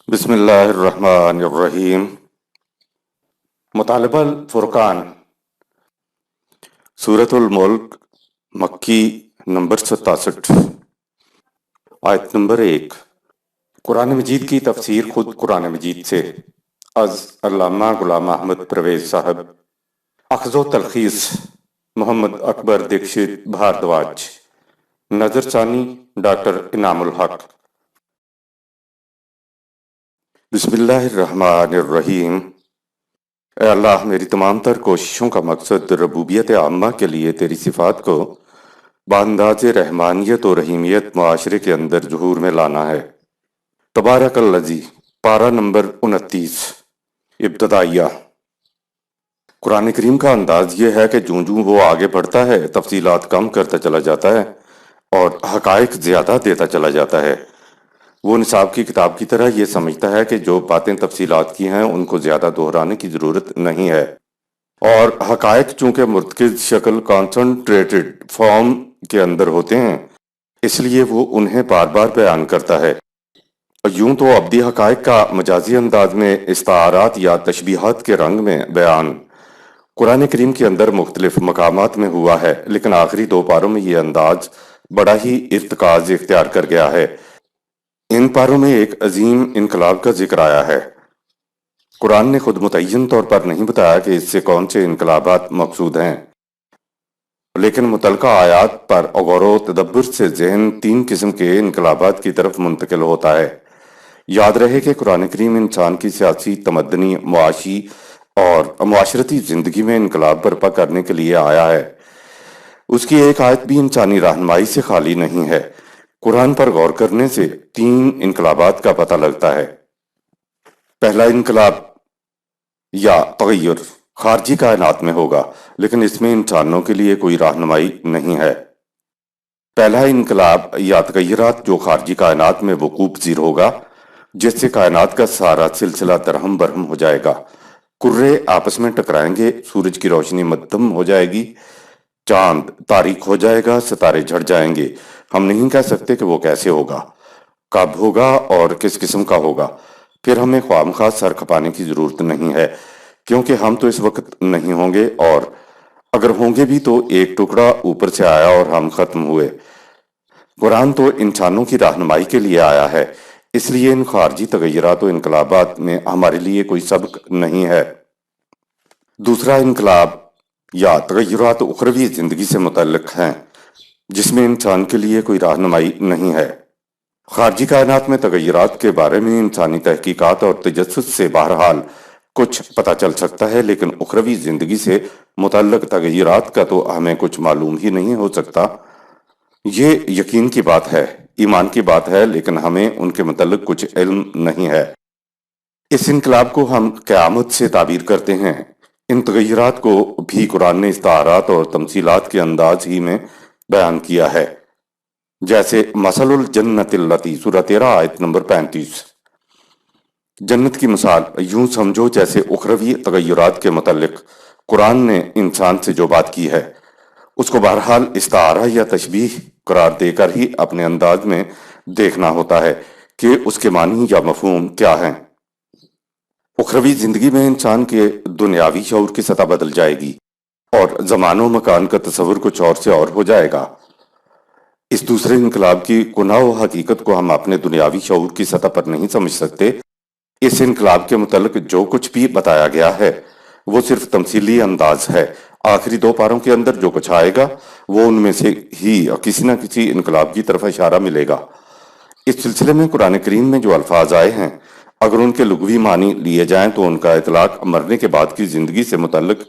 بسم اللہ الرحمن الرحیم۔ مطالبہ الفرقان، سورۃ الملک، مکی، نمبر 67، آیت نمبر 1۔ قرآن مجید کی تفسیر خود قرآن مجید سے، از علامہ غلام احمد پرویز صاحب، اخذ و تلخیص محمد اکبر دکشت بھاردواج، نظر ثانی ڈاکٹر انعام الحق۔ بسم اللہ الرحمن الرحیم۔ اے اللہ، میری تمام تر کوششوں کا مقصد ربوبیت عامہ کے لیے تیری صفات کو بانداز رحمانیت و رحیمیت معاشرے کے اندر ظہور میں لانا ہے۔ تبارک الذی، پارہ نمبر 29، ابتدائیہ۔ قرآن کریم کا انداز یہ ہے کہ جوں جوں وہ آگے بڑھتا ہے تفصیلات کم کرتا چلا جاتا ہے اور حقائق زیادہ دیتا چلا جاتا ہے۔ وہ نصاب کی کتاب کی طرح یہ سمجھتا ہے کہ جو باتیں تفصیلات کی ہیں ان کو زیادہ دہرانے کی ضرورت نہیں ہے، اور حقائق چونکہ مرتکز شکل کانسنٹریٹڈ فارم کے اندر ہوتے ہیں اس لیے وہ انہیں بار بار بیان کرتا ہے۔ یوں تو ابدی حقائق کا مجازی انداز میں استعارات یا تشبیہات کے رنگ میں بیان قرآن کریم کے اندر مختلف مقامات میں ہوا ہے، لیکن آخری دو پاروں میں یہ انداز بڑا ہی ارتکاز اختیار کر گیا ہے۔ ان پاروں میں ایک عظیم انقلاب کا ذکر آیا ہے۔ قرآن نے خود متعین طور پر نہیں بتایا کہ اس سے کون سے انقلابات مقصود ہیں، لیکن متعلقہ آیات پر غور و تدبر سے ذہن تین قسم کے انقلابات کی طرف منتقل ہوتا ہے۔ یاد رہے کہ قرآن کریم انسان کی سیاسی، تمدنی، معاشی اور معاشرتی زندگی میں انقلاب برپا کرنے کے لیے آیا ہے۔ اس کی ایک آیت بھی انسانی رہنمائی سے خالی نہیں ہے۔ قرآن پر غور کرنے سے تین انقلابات کا پتہ لگتا ہے۔ پہلا انقلاب یا تغیر خارجی کائنات میں ہوگا، لیکن اس میں انسانوں کے لیے کوئی رہنمائی نہیں ہے۔ پہلا انقلاب یا تغیرات جو خارجی کائنات میں وقوع پذیر ہوگا، جس سے کائنات کا سارا سلسلہ درہم برہم ہو جائے گا۔ کرے آپس میں ٹکرائیں گے، سورج کی روشنی مدھم ہو جائے گی، چاند تاریک ہو جائے گا، ستارے جھڑ جائیں گے۔ ہم نہیں کہہ سکتے کہ وہ کیسے ہوگا، کب ہوگا اور کس قسم کا ہوگا۔ پھر ہمیں خواہ سر کھپانے کی ضرورت نہیں ہے، کیونکہ ہم تو اس وقت نہیں ہوں گے، اور اگر ہوں گے بھی تو ایک ٹکڑا اوپر سے آیا اور ہم ختم ہوئے۔ قرآن تو انسانوں کی رہنمائی کے لیے آیا ہے، اس لیے ان خارجی تغیرات و انقلابات میں ہمارے لیے کوئی سبق نہیں ہے۔ دوسرا انقلاب یا تغیرات اخروی زندگی سے متعلق ہیں، جس میں انسان کے لیے کوئی رہنمائی نہیں ہے۔ خارجی کائنات میں تغیرات کے بارے میں انسانی تحقیقات اور تجسس سے بہرحال کچھ پتہ چل سکتا ہے، لیکن اخروی زندگی سے متعلق تغیرات کا تو ہمیں کچھ معلوم ہی نہیں ہو سکتا۔ یہ یقین کی بات ہے، ایمان کی بات ہے، لیکن ہمیں ان کے متعلق کچھ علم نہیں ہے۔ اس انقلاب کو ہم قیامت سے تعبیر کرتے ہیں۔ ان تغیرات کو بھی قرآن نے استعارات اور تمثیلات کے انداز ہی میں بیان کیا ہے، جیسے مثل الجنت التی، سورہ 13 آیت نمبر 35۔ جنت کی مثال یوں سمجھو جیسے اخروی تغیرات کے متعلق قرآن نے انسان سے جو بات کی ہے اس کو بہرحال استعارہ یا تشبیہ قرار دے کر ہی اپنے انداز میں دیکھنا ہوتا ہے کہ اس کے معنی یا مفہوم کیا ہیں۔ اخروی زندگی میں انسان کے دنیاوی شعور کی سطح بدل جائے گی اور زمان و مکان کا تصور کچھ اور سے اور ہو جائے گا۔ اس دوسرے انقلاب کی کنہ و حقیقت کو ہم اپنے دنیاوی شعور کی سطح پر نہیں سمجھ سکتے۔ اس انقلاب کے متعلق جو کچھ بھی بتایا گیا ہے وہ صرف تمثیلی انداز ہے۔ آخری دو پاروں کے اندر جو کچھ آئے گا وہ ان میں سے ہی کسی نہ کسی انقلاب کی طرف اشارہ ملے گا۔ اس سلسلے میں قرآن کریم میں جو الفاظ آئے ہیں اگر ان کے لغوی معنی لیے جائیں تو ان کا اطلاق مرنے کے بعد کی زندگی سے متعلق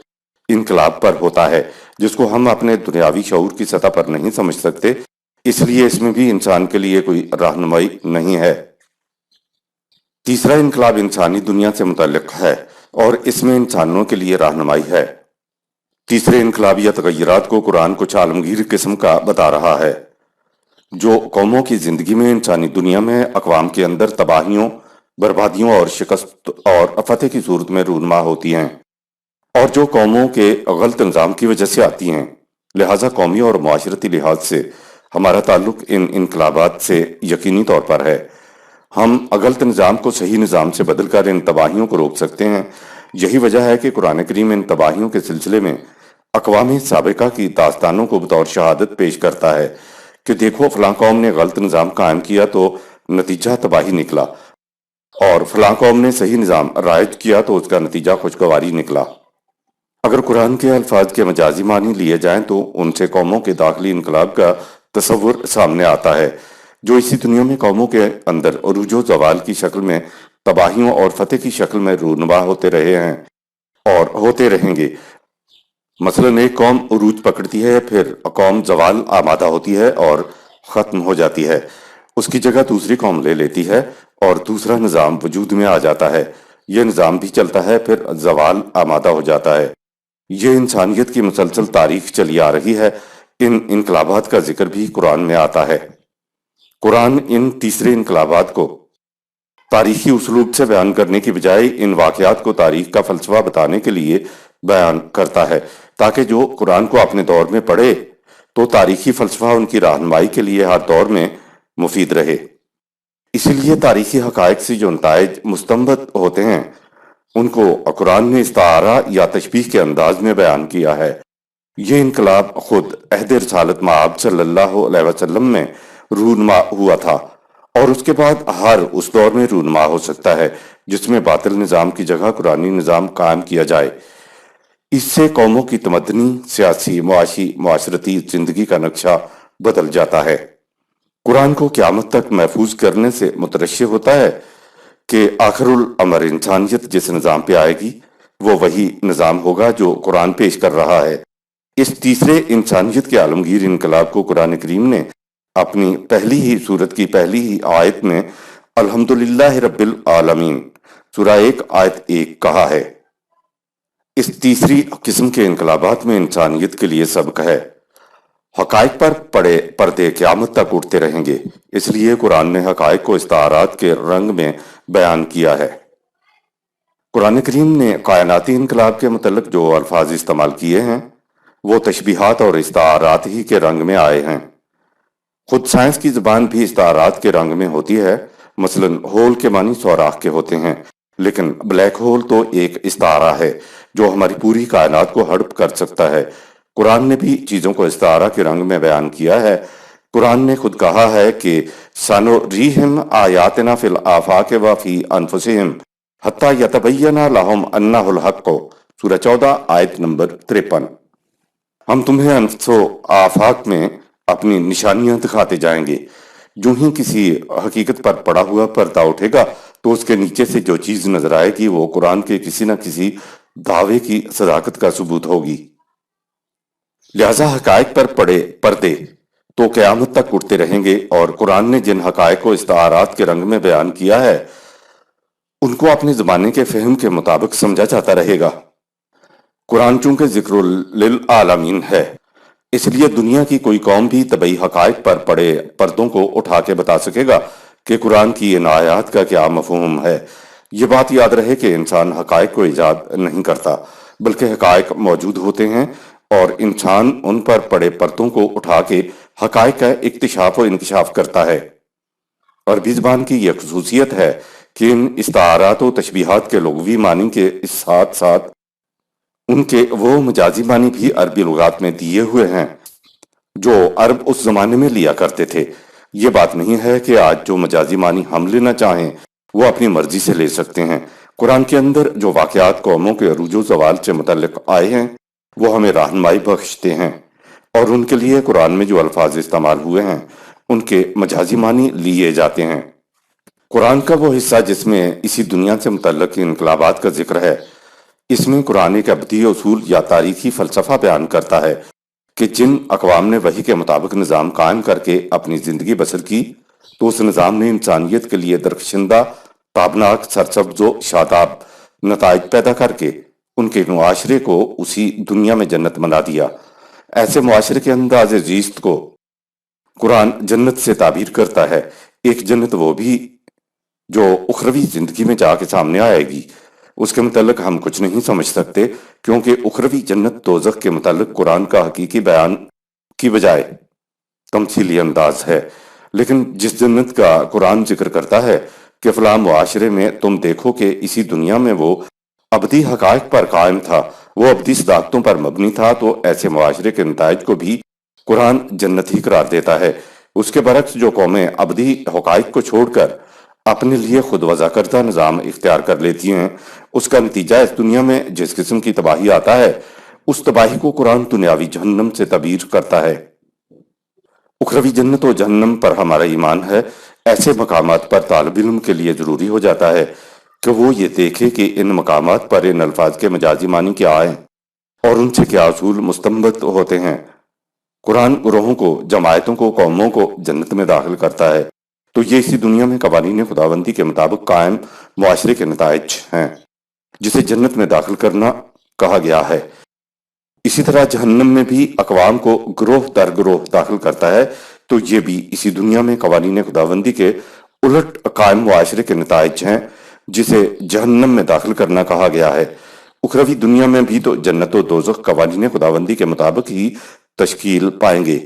انقلاب پر ہوتا ہے، جس کو ہم اپنے دنیاوی شعور کی سطح پر نہیں سمجھ سکتے، اس لیے اس میں بھی انسان کے لیے کوئی رہنمائی نہیں ہے۔ تیسرا انقلاب انسانی دنیا سے متعلق ہے اور اس میں انسانوں کے لیے رہنمائی ہے۔ تیسرے انقلاب یا تغیرات کو قرآن کچھ عالمگیر قسم کا بتا رہا ہے، جو قوموں کی زندگی میں انسانی دنیا میں اقوام کے اندر تباہیوں، بربادیوں اور شکست اور فتح کی صورت میں رونما ہوتی ہیں، اور جو قوموں کے غلط نظام کی وجہ سے آتی ہیں۔ لہٰذا قومی اور معاشرتی لحاظ سے ہمارا تعلق ان انقلابات سے یقینی طور پر ہے۔ ہم غلط نظام کو صحیح نظام سے بدل کر ان تباہیوں کو روک سکتے ہیں۔ یہی وجہ ہے کہ قرآن کریم ان تباہیوں کے سلسلے میں اقوام سابقہ کی داستانوں کو بطور شہادت پیش کرتا ہے کہ دیکھو فلاں قوم نے غلط نظام قائم کیا تو نتیجہ تباہی نکلا، اور فلاں قوم نے صحیح نظام رائج کیا تو اس کا نتیجہ خوشگواری نکلا۔ اگر قرآن کے الفاظ کے مجازی معنی لیے جائیں تو ان سے قوموں کے داخلی انقلاب کا تصور سامنے آتا ہے، جو اسی دنیا میں قوموں کے اندر عروج و زوال کی شکل میں، تباہیوں اور فتح کی شکل میں رونما ہوتے رہے ہیں اور ہوتے رہیں گے۔ مثلاً ایک قوم عروج پکڑتی ہے، پھر قوم زوال آمادہ ہوتی ہے اور ختم ہو جاتی ہے، اس کی جگہ دوسری قوم لے لیتی ہے اور دوسرا نظام وجود میں آ جاتا ہے، یہ نظام بھی چلتا ہے، پھر زوال آمادہ ہو جاتا ہے۔ یہ انسانیت کی مسلسل تاریخ چلی آ رہی ہے۔ ان انقلابات کا ذکر بھی قرآن میں آتا ہے۔ قرآن ان تیسرے انقلابات کو تاریخی اسلوب سے بیان کرنے کی بجائے ان واقعات کو تاریخ کا فلسفہ بتانے کے لیے بیان کرتا ہے، تاکہ جو قرآن کو اپنے دور میں پڑھے تو تاریخی فلسفہ ان کی رہنمائی کے لیے ہر دور میں مفید رہے۔ اسی لیے تاریخی حقائق سے جو نتائج مستنبط ہوتے ہیں ان کو قرآن نے استعارہ یا تشبیہ کے انداز میں بیان کیا ہے۔ یہ انقلاب خود عہد رسالت مآب صلی اللہ علیہ وسلم میں رونما ہوا تھا، اور اس کے بعد ہر اس دور میں رونما ہو سکتا ہے جس میں باطل نظام کی جگہ قرآنی نظام قائم کیا جائے۔ اس سے قوموں کی تمدنی، سیاسی، معاشی، معاشرتی زندگی کا نقشہ بدل جاتا ہے۔ قرآن کو قیامت تک محفوظ کرنے سے مترشح ہوتا ہے کہ آخر الامر انسانیت جس نظام پہ آئے گی وہ وہی نظام ہوگا جو قرآن پیش کر رہا ہے۔ اس تیسرے انسانیت کے عالمگیر انقلاب کو قرآن کریم نے اپنی پہلی ہی سورت کی پہلی ہی آیت میں الحمدللہ رب العالمین سورہ 1 آیت 1 کہا ہے۔ اس تیسری قسم کے انقلابات میں انسانیت کے لیے سبق ہے۔ حقائق پر پڑے پردے قیامت تک اٹھتے رہیں گے، اس لیے قرآن نے حقائق کو استعارات کے رنگ میں بیان کیا ہے۔ قرآن کریم نے کائناتی انقلاب کے متعلق جو الفاظ استعمال کیے ہیں وہ تشبیہات اور استعارات ہی کے رنگ میں آئے ہیں۔ خود سائنس کی زبان بھی استعارات کے رنگ میں ہوتی ہے۔ مثلاً ہول کے معنی سوراخ کے ہوتے ہیں، لیکن بلیک ہول تو ایک استعارہ ہے جو ہماری پوری کائنات کو ہڑپ کر سکتا ہے۔ قرآن نے بھی چیزوں کو استعارہ کے رنگ میں بیان کیا ہے۔ قرآن نے خود کہا ہے کہ سَنُرِيهِمْ آیَاتِنَا فِی الْآفَاقِ وَفِی أَنفُسِهِمْ حَتَّى يَتَبَيَّنَ لَهُمْ أَنَّهُ الْحَقُّ سورہ 14 آیت نمبر 53۔ ہم تمہیں انفس و آفاق میں اپنی نشانیاں دکھاتے جائیں گے۔ جو ہی کسی حقیقت پر پڑا ہوا پردہ اٹھے گا تو اس کے نیچے سے جو چیز نظر آئے گی وہ قرآن کے کسی نہ کسی دعوے کی صداقت کا ثبوت ہوگی۔ لہذا حقائق پر پڑے پردے تو قیامت تک اٹھتے رہیں گے، اور قرآن نے جن حقائق کو استعارات کے رنگ میں بیان کیا ہے ان کو اپنے زمانے کے فہم کے مطابق سمجھا جاتا رہے گا۔ قرآن چونکہ ذکر للعالمین ہے، اس لیے دنیا کی کوئی قوم بھی طبعی حقائق پر پڑے پردوں کو اٹھا کے بتا سکے گا کہ قرآن کی ان آیات کا کیا مفہوم ہے۔ یہ بات یاد رہے کہ انسان حقائق کو ایجاد نہیں کرتا، بلکہ حقائق موجود ہوتے ہیں اور انسان ان پر پڑے پردوں کو اٹھا کے حقائق کا اکتشاف و انکشاف کرتا ہے۔ عربی زبان کی یہ خصوصیت ہے کہ ان استعارات و تشبیہات کے لغوی معنی کے ساتھ ساتھ ان کے وہ مجازی معنی بھی عربی لغات میں دیے ہوئے ہیں جو عرب اس زمانے میں لیا کرتے تھے۔ یہ بات نہیں ہے کہ آج جو مجازی معنی ہم لینا چاہیں وہ اپنی مرضی سے لے سکتے ہیں۔ قرآن کے اندر جو واقعات قوموں کے عروج و زوال سے متعلق آئے ہیں وہ ہمیں رہنمائی بخشتے ہیں، اور ان کے لیے قرآن میں جو الفاظ استعمال ہوئے ہیں ان کے مجازی معنی لیے جاتے ہیں۔ قرآن کا وہ حصہ جس میں اسی دنیا سے متعلق انقلابات کا ذکر ہے، اس میں قرآن ایک ابدی اصول یا تاریخی فلسفہ بیان کرتا ہے کہ جن اقوام نے وحی کے مطابق نظام قائم کر کے اپنی زندگی بسر کی تو اس نظام نے انسانیت کے لیے درخشندہ، تابناک، سرسبز و شاداب نتائج پیدا کر کے ان کے معاشرے کو اسی دنیا میں جنت بنا دیا۔ ایسے معاشرے کے انداز زیست کو قرآن جنت سے تعبیر کرتا ہے۔ ایک جنت وہ بھی جو اخروی زندگی میں جا کے سامنے آئے گی، اس کے متعلق ہم کچھ نہیں سمجھ سکتے، کیونکہ اخروی جنت دوزخ کے متعلق قرآن کا حقیقی بیان کی بجائے تمثیلی انداز ہے۔ لیکن جس جنت کا قرآن ذکر کرتا ہے کہ فلاں معاشرے میں تم دیکھو کہ اسی دنیا میں وہ ابدی حقائق پر قائم تھا، وہ ابدی صداقتوں پر مبنی تھا، تو ایسے معاشرے کے نتائج کو بھی قرآن جنت ہی قرار دیتا ہے۔ اس کے برعکس جو قومیں ابدی حقائق کو چھوڑ کر اپنے لیے خود وضع کردہ نظام اختیار کر لیتی ہیں، اس کا نتیجہ اس دنیا میں جس قسم کی تباہی آتا ہے، اس تباہی کو قرآن دنیاوی جہنم سے تعبیر کرتا ہے۔ اخروی جنت و جہنم پر ہمارا ایمان ہے۔ ایسے مقامات پر طالب علم کے لیے ضروری ہو جاتا ہے کہ وہ یہ دیکھے کہ ان مقامات پر ان الفاظ کے مجازی معنی کیا ہیں اور ان سے کیا اصول مستنبط ہوتے ہیں۔ قرآن گروہوں کو، جماعتوں کو، قوموں کو جنت میں داخل کرتا ہے، تو یہ اسی دنیا میں قوانین خداوندی کے مطابق قائم معاشرے کے نتائج ہیں جسے جنت میں داخل کرنا کہا گیا ہے۔ اسی طرح جہنم میں بھی اقوام کو گروہ در گروہ داخل کرتا ہے، تو یہ بھی اسی دنیا میں قوانین خداوندی کے الٹ قائم معاشرے کے نتائج ہیں جسے جہنم میں داخل کرنا کہا گیا ہے۔ اخروی دنیا میں بھی تو جنت و دوزخ قوانین خداوندی کے مطابق ہی تشکیل پائیں گے،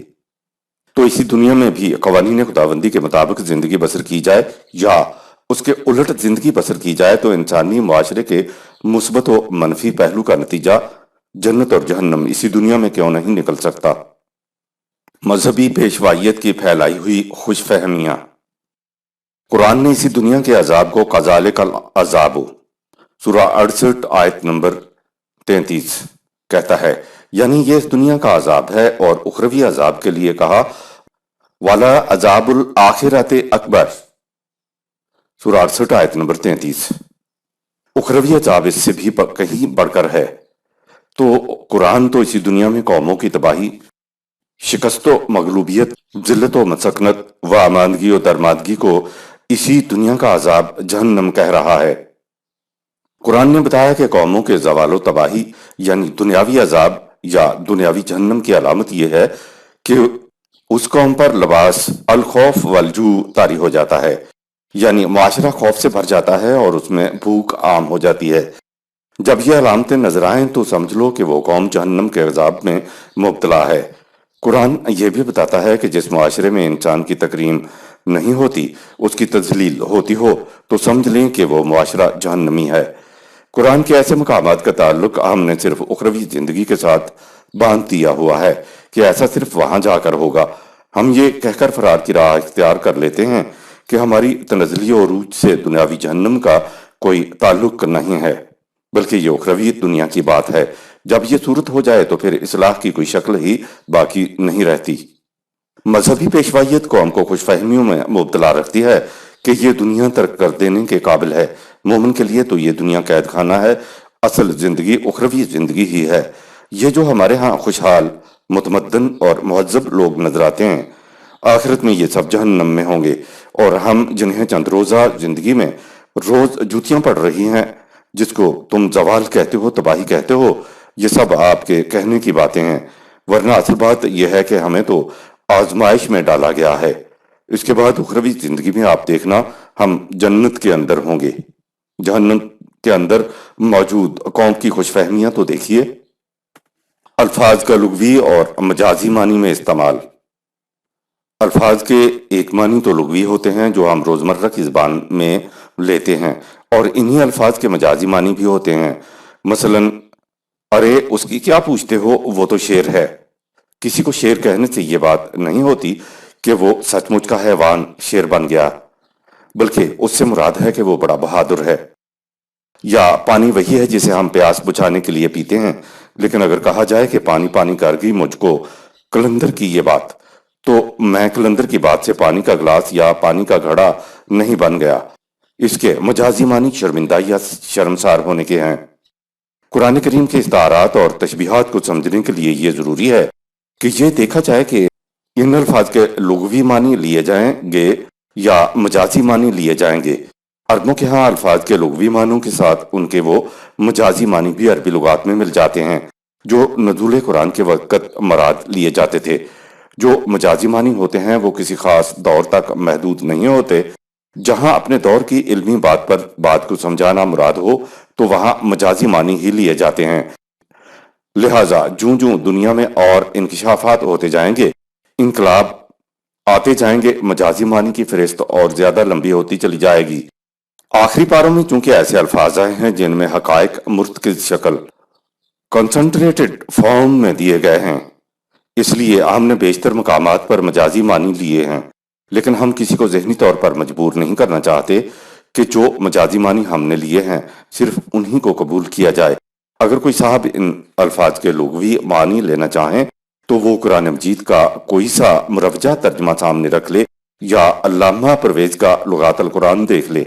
تو اسی دنیا میں بھی قوانین خداوندی کے مطابق زندگی بسر کی جائے یا اس کے الٹ زندگی بسر کی جائے تو انسانی معاشرے کے مثبت و منفی پہلو کا نتیجہ جنت اور جہنم اسی دنیا میں کیوں نہیں نکل سکتا۔ مذہبی پیشوائیت کی پھیلائی ہوئی خوش فہمیاں۔ قرآن نے اسی دنیا کے عذاب کو کذالک العذاب سورہ 68 آیت نمبر 33 کہتا ہے، یعنی یہ اس دنیا کا عذاب ہے، اور اخروی عذاب کے لیے کہا والا عذاب الآخرت اکبر سورہ 68 آیت نمبر 33۔ اخروی عذاب اس سے بھی کہیں بڑھ کر ہے۔ تو قرآن تو اسی دنیا میں قوموں کی تباہی، شکست و مغلوبیت، ذلت و مسکنت و اماندگی و درماندگی کو اسی دنیا کا عذاب جہنم کہہ رہا ہے۔ قرآن نے بتایا کہ قوموں کے زوال و تباہی یعنی دنیاوی عذاب یا دنیاوی جہنم کی علامت یہ ہے کہ اس قوم پر لباس الخوف والجوع طاری ہو جاتا ہے، یعنی معاشرہ خوف سے بھر جاتا ہے اور اس میں بھوک عام ہو جاتی ہے۔ جب یہ علامتیں نظر آئیں تو سمجھ لو کہ وہ قوم جہنم کے عذاب میں مبتلا ہے۔ قرآن یہ بھی بتاتا ہے کہ جس معاشرے میں انسان کی تکریم نہیں ہوتی، اس کی تذلیل ہوتی ہو، تو سمجھ لیں کہ وہ معاشرہ جہنمی ہے۔ قرآن کے ایسے مقامات کا تعلق ہم نے صرف اخروی زندگی کے ساتھ باندھ دیا ہوا ہے کہ ایسا صرف وہاں جا کر ہوگا۔ ہم یہ کہہ کر فرار کی راہ اختیار کر لیتے ہیں کہ ہماری تنزلی و عروج سے دنیاوی جہنم کا کوئی تعلق نہیں ہے، بلکہ یہ اخروی دنیا کی بات ہے۔ جب یہ صورت ہو جائے تو پھر اصلاح کی کوئی شکل ہی باقی نہیں رہتی۔ مذہبی پیشوائیت قوم کو خوش فہمیوں میں مبتلا رکھتی ہے کہ یہ دنیا ترک کر دینے کے قابل ہے۔ مومن کے لیے تو یہ دنیا قید خانہ ہے، اصل زندگی اخروی زندگی ہی ہے۔ یہ جو ہمارے ہاں خوشحال، متمدن اور مہذب لوگ نظر آتے ہیں، آخرت میں یہ سب جہنم میں ہوں گے، اور ہم جنہیں چند روزہ زندگی میں روز جوتیاں پڑ رہی ہیں، جس کو تم زوال کہتے ہو، تباہی کہتے ہو، یہ سب آپ کے کہنے کی باتیں ہیں، ورنہ اصل بات یہ ہے کہ ہمیں تو آزمائش میں ڈالا گیا ہے۔ اس کے بعد اخروی زندگی میں آپ دیکھنا ہم جنت کے اندر ہوں گے۔ جہنم کے اندر موجود قوم کی خوش فہمیاں تو دیکھیے۔ الفاظ کا لغوی اور مجازی معنی میں استعمال۔ الفاظ کے ایک معنی تو لغوی ہوتے ہیں جو ہم روزمرہ کی زبان میں لیتے ہیں، اور انہی الفاظ کے مجازی معنی بھی ہوتے ہیں۔ مثلا ارے اس کی کیا پوچھتے ہو، وہ تو شیر ہے۔ کسی کو شیر کہنے سے یہ بات نہیں ہوتی کہ وہ سچ مچ کا حیوان شیر بن گیا، بلکہ اس سے مراد ہے کہ وہ بڑا بہادر ہے۔ یا پانی وہی ہے جسے ہم پیاس بجھانے کے لیے پیتے ہیں، لیکن اگر کہا جائے کہ پانی پانی کر گئی مجھ کو قلندر کی یہ بات، تو میں قلندر کی بات سے پانی کا گلاس یا پانی کا گھڑا نہیں بن گیا۔ اس کے مجازی معنی شرمندہ یا شرمسار ہونے کے ہیں۔ قرآن کریم کے استعارات اور تشبیہات کو سمجھنے کے لیے یہ ضروری ہے کہ یہ دیکھا جائے کہ ان الفاظ کے لغوی معنی لیے جائیں گے یا مجازی معنی لیے جائیں گے۔ عربوں کے ہاں الفاظ کے لغوی معنوں کے ساتھ ان کے وہ مجازی معنی بھی عربی لغات میں مل جاتے ہیں جو نزول قرآن کے وقت مراد لیے جاتے تھے۔ جو مجازی معنی ہوتے ہیں وہ کسی خاص دور تک محدود نہیں ہوتے۔ جہاں اپنے دور کی علمی بات پر بات کو سمجھانا مراد ہو تو وہاں مجازی معنی ہی لیے جاتے ہیں۔ لہٰذا جوں جوں دنیا میں اور انکشافات ہوتے جائیں گے، انقلاب آتے جائیں گے، مجازی معنی کی فہرست اور زیادہ لمبی ہوتی چلی جائے گی۔ آخری پاروں میں چونکہ ایسے الفاظ آئے ہیں جن میں حقائق مرتکز شکل کنسنٹریٹڈ فارم میں دیے گئے ہیں، اس لیے ہم نے بیشتر مقامات پر مجازی معنی لیے ہیں، لیکن ہم کسی کو ذہنی طور پر مجبور نہیں کرنا چاہتے کہ جو مجازی معنی ہم نے لیے ہیں صرف انہی کو قبول کیا جائے۔ اگر کوئی صاحب ان الفاظ کے لغوی معنی لینا چاہیں تو وہ قرآن مجید کا کوئی سا مروجہ ترجمہ سامنے رکھ لے یا علامہ پرویز کا لغات القرآن دیکھ لے،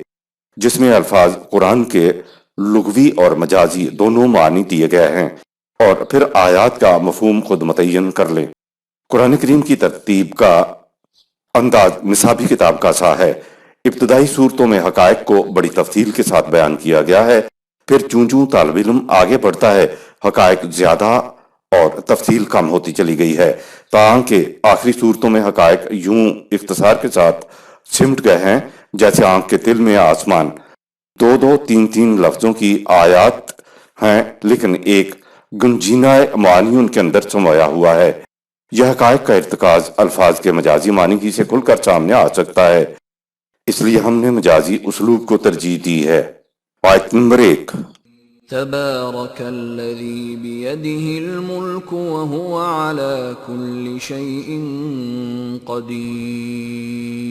جس میں الفاظ قرآن کے لغوی اور مجازی دونوں معنی دیے گئے ہیں، اور پھر آیات کا مفہوم خود متعین کر لیں۔ قرآن کریم کی ترتیب کا انداز نصابی کتاب کا سا ہے۔ ابتدائی صورتوں میں حقائق کو بڑی تفصیل کے ساتھ بیان کیا گیا ہے، پھر چوں چوں طالب علم آگے بڑھتا ہے حقائق زیادہ اور تفصیل کم ہوتی چلی گئی ہے، تاکہ آخری صورتوں میں حقائق یوں اختصار کے ساتھ سمٹ گئے ہیں جیسے آنکھ کے تل میں آسمان۔ دو دو تین تین لفظوں کی آیات ہیں، لیکن ایک گنجینہ معانی ان کے اندر سمایا ہوا ہے۔ یہ حقائق کا ارتکاز الفاظ کے مجازی معنی کی سے کھل کر سامنے آ سکتا ہے، اس لیے ہم نے مجازی اسلوب کو ترجیح دی ہے۔ آیت نمبر 1۔ تبارك الذي بيده الملك وهو على كل شيء قدير۔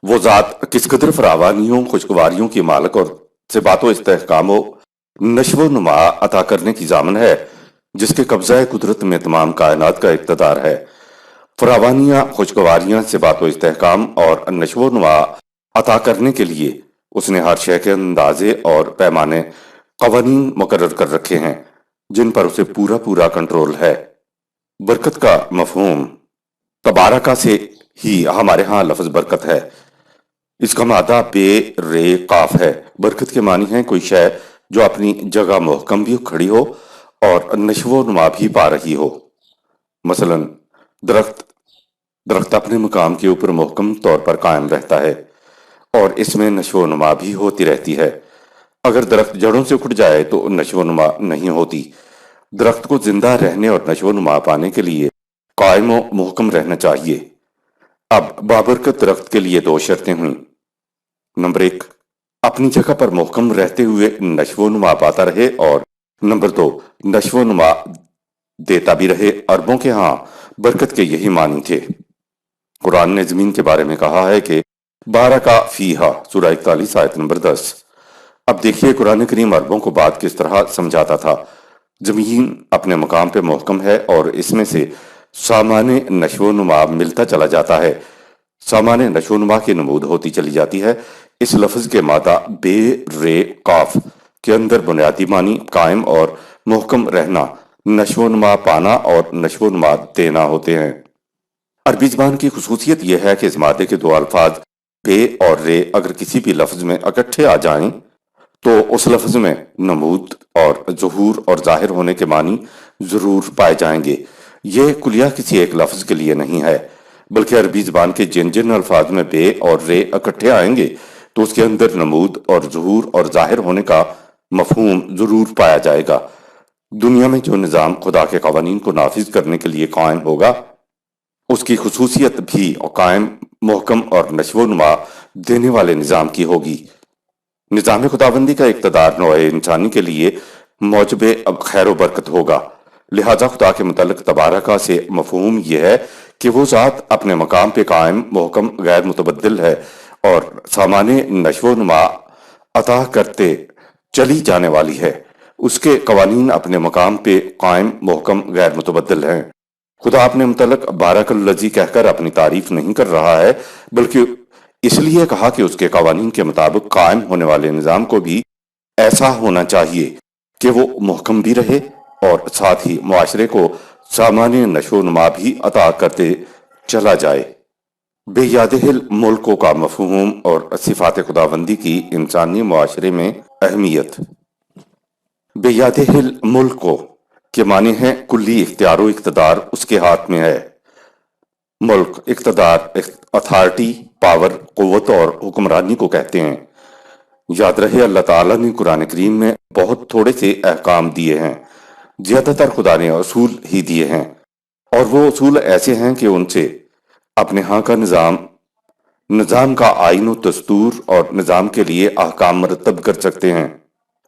وہ ذات کس قدر فراوانیوں خوشگواریوں کی مالک اور صفات و استحکام و نشو و نما عطا کرنے کی ضامن ہے، جس کے قبضہ قدرت میں تمام کائنات کا اقتدار ہے۔ فراوانیاں، خوشگواریاں، صفات و استحکام اور نشو و نما عطا کرنے کے لیے اس نے ہر شے کے اندازے اور پیمانے قوانین مقرر کر رکھے ہیں جن پر اسے پورا پورا کنٹرول ہے۔ برکت کا مفہوم تبارکہ سے ہی ہمارے ہاں لفظ برکت ہے۔ اس کا مادہ بے رے قاف ہے۔ برکت کے معنی ہیں کوئی شے جو اپنی جگہ محکم بھی کھڑی ہو اور نشو و نما بھی پا رہی ہو۔ مثلا درخت اپنے مقام کے اوپر محکم طور پر قائم رہتا ہے اور اس میں نشو و نما بھی ہوتی رہتی ہے۔ اگر درخت جڑوں سے اکھڑ جائے تو نشو و نما نہیں ہوتی۔ درخت کو زندہ رہنے اور نشو و نما پانے کے لیے قائم و محکم رہنا چاہیے۔ اب بابرکت درخت کے لیے 2 شرطیں ہوئیں۔ نمبر 1، اپنی جگہ پر محکم رہتے ہوئے نشو و نما پاتا رہے، اور نمبر 2، نشو و نما دیتا بھی رہے۔ عربوں کے ہاں برکت کے یہی معنی تھے۔ قرآن نے زمین کے بارے میں کہا ہے کہ بارکا فیہا، سورہ 41 آیت نمبر 10۔ اب دیکھیے قرآن کریم عربوں کو بات کس طرح سمجھاتا تھا۔ زمین اپنے مقام پہ محکم ہے اور اس میں سے سامان نشو و نما ملتا چلا جاتا ہے، سامان نشو و نما کی نمود ہوتی چلی جاتی ہے۔ اس لفظ کے مادہ بے رے قاف کے اندر بنیادی معنی قائم اور محکم رہنا، نشو و نما پانا اور نشو و نما دینا ہوتے ہیں۔ عربی زبان کی خصوصیت یہ ہے کہ اس مادے کے 2 الفاظ بے اور رے اگر کسی بھی لفظ میں اکٹھے آ جائیں تو اس لفظ میں نمود اور ظہور اور ظاہر ہونے کے معنی ضرور پائے جائیں گے۔ یہ کلیہ کسی ایک لفظ کے لیے نہیں ہے، بلکہ عربی زبان کے جن جن الفاظ میں بے اور رے اکٹھے آئیں گے تو اس کے اندر نمود اور ظہور اور ظاہر ہونے کا مفہوم ضرور پایا جائے گا۔ دنیا میں جو نظام خدا کے قوانین کو نافذ کرنے کے لیے قائم ہوگا، اس کی خصوصیت بھی قائم، محکم اور نشو و نما دینے والے نظام کی ہوگی۔ نظام خداوندی کا اقتدار نوع انسانی کے لیے موجب خیر و برکت ہوگا۔ لہذا خدا کے متعلق تبارکہ سے مفہوم یہ ہے کہ وہ ذات اپنے مقام پہ قائم، محکم، غیر متبدل ہے اور سامان نشو و نما عطا کرتے چلی جانے والی ہے۔ اس کے قوانین اپنے مقام پہ قائم، محکم، غیر متبدل ہیں۔ خدا اپنے متعلق بارک الذی کہہ کر اپنی تعریف نہیں کر رہا ہے، بلکہ اس لیے کہا کہ اس کے قوانین کے مطابق قائم ہونے والے نظام کو بھی ایسا ہونا چاہیے کہ وہ محکم بھی رہے اور ساتھ ہی معاشرے کو سامان نشو و نما بھی عطا کرتے چلا جائے۔ بے یادہ ملکوں کا مفہوم اور صفات خداوندی کی انسانی معاشرے میں اہمیت۔ بے یادہ ملکوں کے معنی ہیں کلی اختیار و اقتدار اس کے ہاتھ میں ہے۔ ملک اقتدار، اتھارٹی، پاور، قوت اور حکمرانی کو کہتے ہیں۔ یاد رہے اللہ تعالیٰ نے قرآن کریم میں بہت تھوڑے سے احکام دیے ہیں، زیادہ تر خدا نے اصول ہی دیے ہیں، اور وہ اصول ایسے ہیں کہ ان سے اپنے ہاں کا نظام نظام کا آئین و دستور اور نظام کے لیے احکام مرتب کر سکتے ہیں۔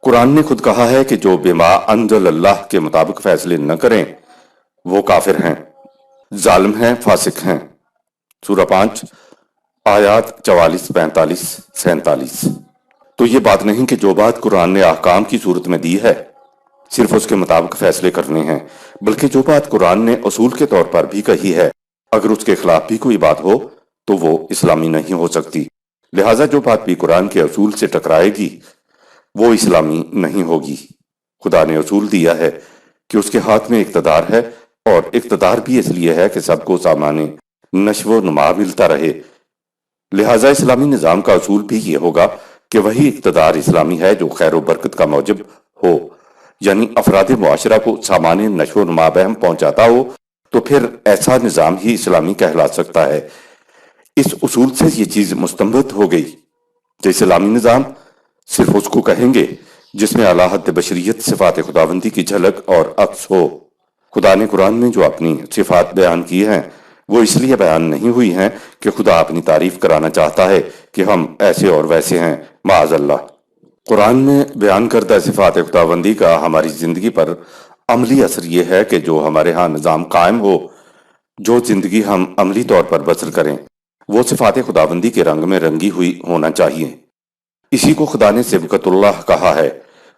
قرآن نے خود کہا ہے کہ جو بما انزل اللہ کے مطابق فیصلے نہ کریں وہ کافر ہیں، ظالم ہیں، فاسق ہیں۔ سورہ 5 آیات 44، 45، 47۔ تو یہ بات نہیں کہ جو بات قرآن نے احکام کی صورت میں دی ہے صرف اس کے مطابق فیصلے کرنے ہیں، بلکہ جو بات قرآن نے اصول کے طور پر بھی کہی ہے اگر اس کے خلاف بھی کوئی بات ہو تو وہ اسلامی نہیں ہو سکتی۔ لہٰذا جو بات بھی قرآن کے اصول سے ٹکرائے گی وہ اسلامی نہیں ہوگی۔ خدا نے اصول دیا ہے کہ اس کے ہاتھ میں اقتدار ہے، اور اقتدار بھی اس لیے ہے کہ سب کو سامان نشو و نما ملتا رہے۔ لہٰذا اسلامی نظام کا اصول بھی یہ ہوگا کہ وہی اقتدار اسلامی ہے جو خیر و برکت کا موجب ہو، یعنی افراد معاشرہ کو سامان نشو و نما بہم پہنچاتا ہو، تو پھر ایسا نظام ہی اسلامی کہلا سکتا ہے۔ اس اصول سے یہ چیز مستنبط ہو گئی کہ اسلامی نظام صرف اس کو کہیں گے جس میں اعلیٰ حد بشریت صفات خداوندی کی جھلک اور عکس ہو۔ خدا نے قرآن میں جو اپنی صفات بیان کی ہیں وہ اس لیے بیان نہیں ہوئی ہیں کہ خدا اپنی تعریف کرانا چاہتا ہے کہ ہم ایسے اور ویسے ہیں، معاذ اللہ۔ قرآن میں بیان کردہ صفات خداوندی کا ہماری زندگی پر عملی اثر یہ ہے کہ جو ہمارے ہاں نظام قائم ہو، جو زندگی ہم عملی طور پر بسر کریں، وہ صفات خداوندی کے رنگ میں رنگی ہوئی ہونا چاہیے۔ اسی کو خدا نے سبقت اللہ کہا ہے۔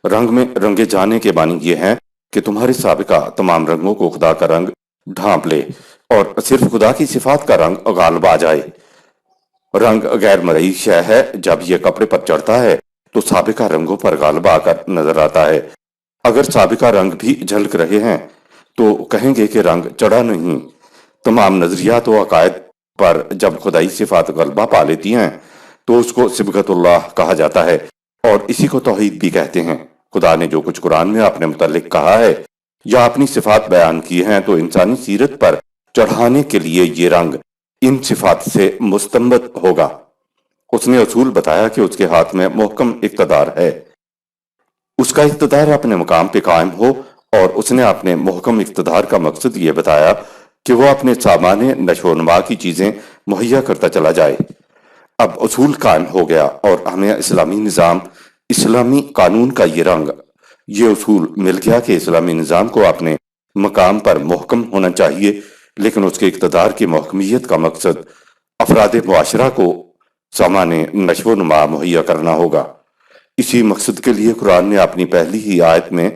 رنگ میں رنگے جانے کے معنی یہ ہیں کہ تمہارے سابقہ تمام رنگوں کو خدا کا رنگ ڈھانپ لے اور صرف خدا کی صفات کا رنگ غالب آ جائے۔ رنگ غیر مرئی شے ہے، جب یہ کپڑے پر چڑھتا ہے تو سابقہ رنگوں پر غالب آ کر نظر آتا ہے۔ اگر سابقہ رنگ بھی جھلک رہے ہیں تو کہیں گے کہ رنگ چڑھا نہیں۔ تمام نظریات و عقائد پر جب خدائی صفات غلبہ پا لیتی ہیں تو اس کو سبغت اللہ کہا جاتا ہے، اور اسی کو توحید بھی کہتے ہیں۔ خدا نے جو کچھ قرآن میں اپنے متعلق کہا ہے یا اپنی صفات بیان کی ہیں تو انسانی سیرت پر چڑھانے کے لیے یہ رنگ ان صفات سے مستنبط ہوگا۔ اس نے اصول بتایا کہ اس کے ہاتھ میں محکم اقتدار ہے، اس کا اقتدار اپنے مقام پہ قائم ہو، اور اس نے اپنے محکم اقتدار کا مقصد یہ بتایا کہ وہ اپنے سامان نشو و نما کی چیزیں مہیا کرتا چلا جائے۔ اب اصول قائم ہو گیا اور ہمیں اسلامی نظام، اسلامی قانون کا یہ رنگ، یہ اصول مل گیا کہ اسلامی نظام کو اپنے مقام پر محکم ہونا چاہیے، لیکن اس کے اقتدار کی محکمیت کا مقصد افراد معاشرہ کو سامان نشو و نما مہیا کرنا ہوگا۔ اسی مقصد کے لیے قرآن نے اپنی پہلی ہی آیت میں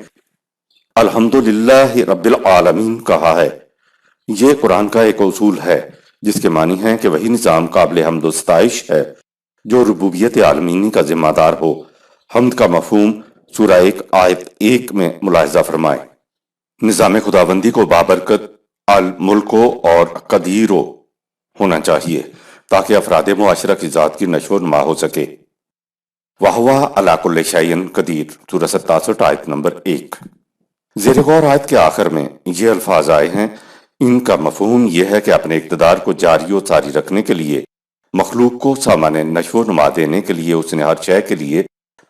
الحمدللہ رب العالمین کہا ہے۔ یہ قرآن کا ایک اصول ہے جس کے معنی ہیں کہ وہی نظام قابل حمد و ستائش ہے جو ربوبیت عالمینی کا ذمہ دار ہو۔ حمد کا مفہوم سورہ 1 آیت 1 میں ملاحظہ فرمائیں۔ نظام خداوندی کو بابرکت، الملکو اور قدیرو ہونا چاہیے تاکہ افراد معاشرہ کی ذات کی نشو و نما ہو سکے۔ وَهُوَ عَلَىٰ كُلِّ شَيْءٍ قدیر، سورہ 67 آیت نمبر 1۔ زیر غور آیت کے آخر میں یہ الفاظ آئے ہیں، ان کا مفہوم یہ ہے کہ اپنے اقتدار کو جاری و ساری رکھنے کے لیے، مخلوق کو سامان نشو و نما دینے کے لیے اس نے ہر شے کے لیے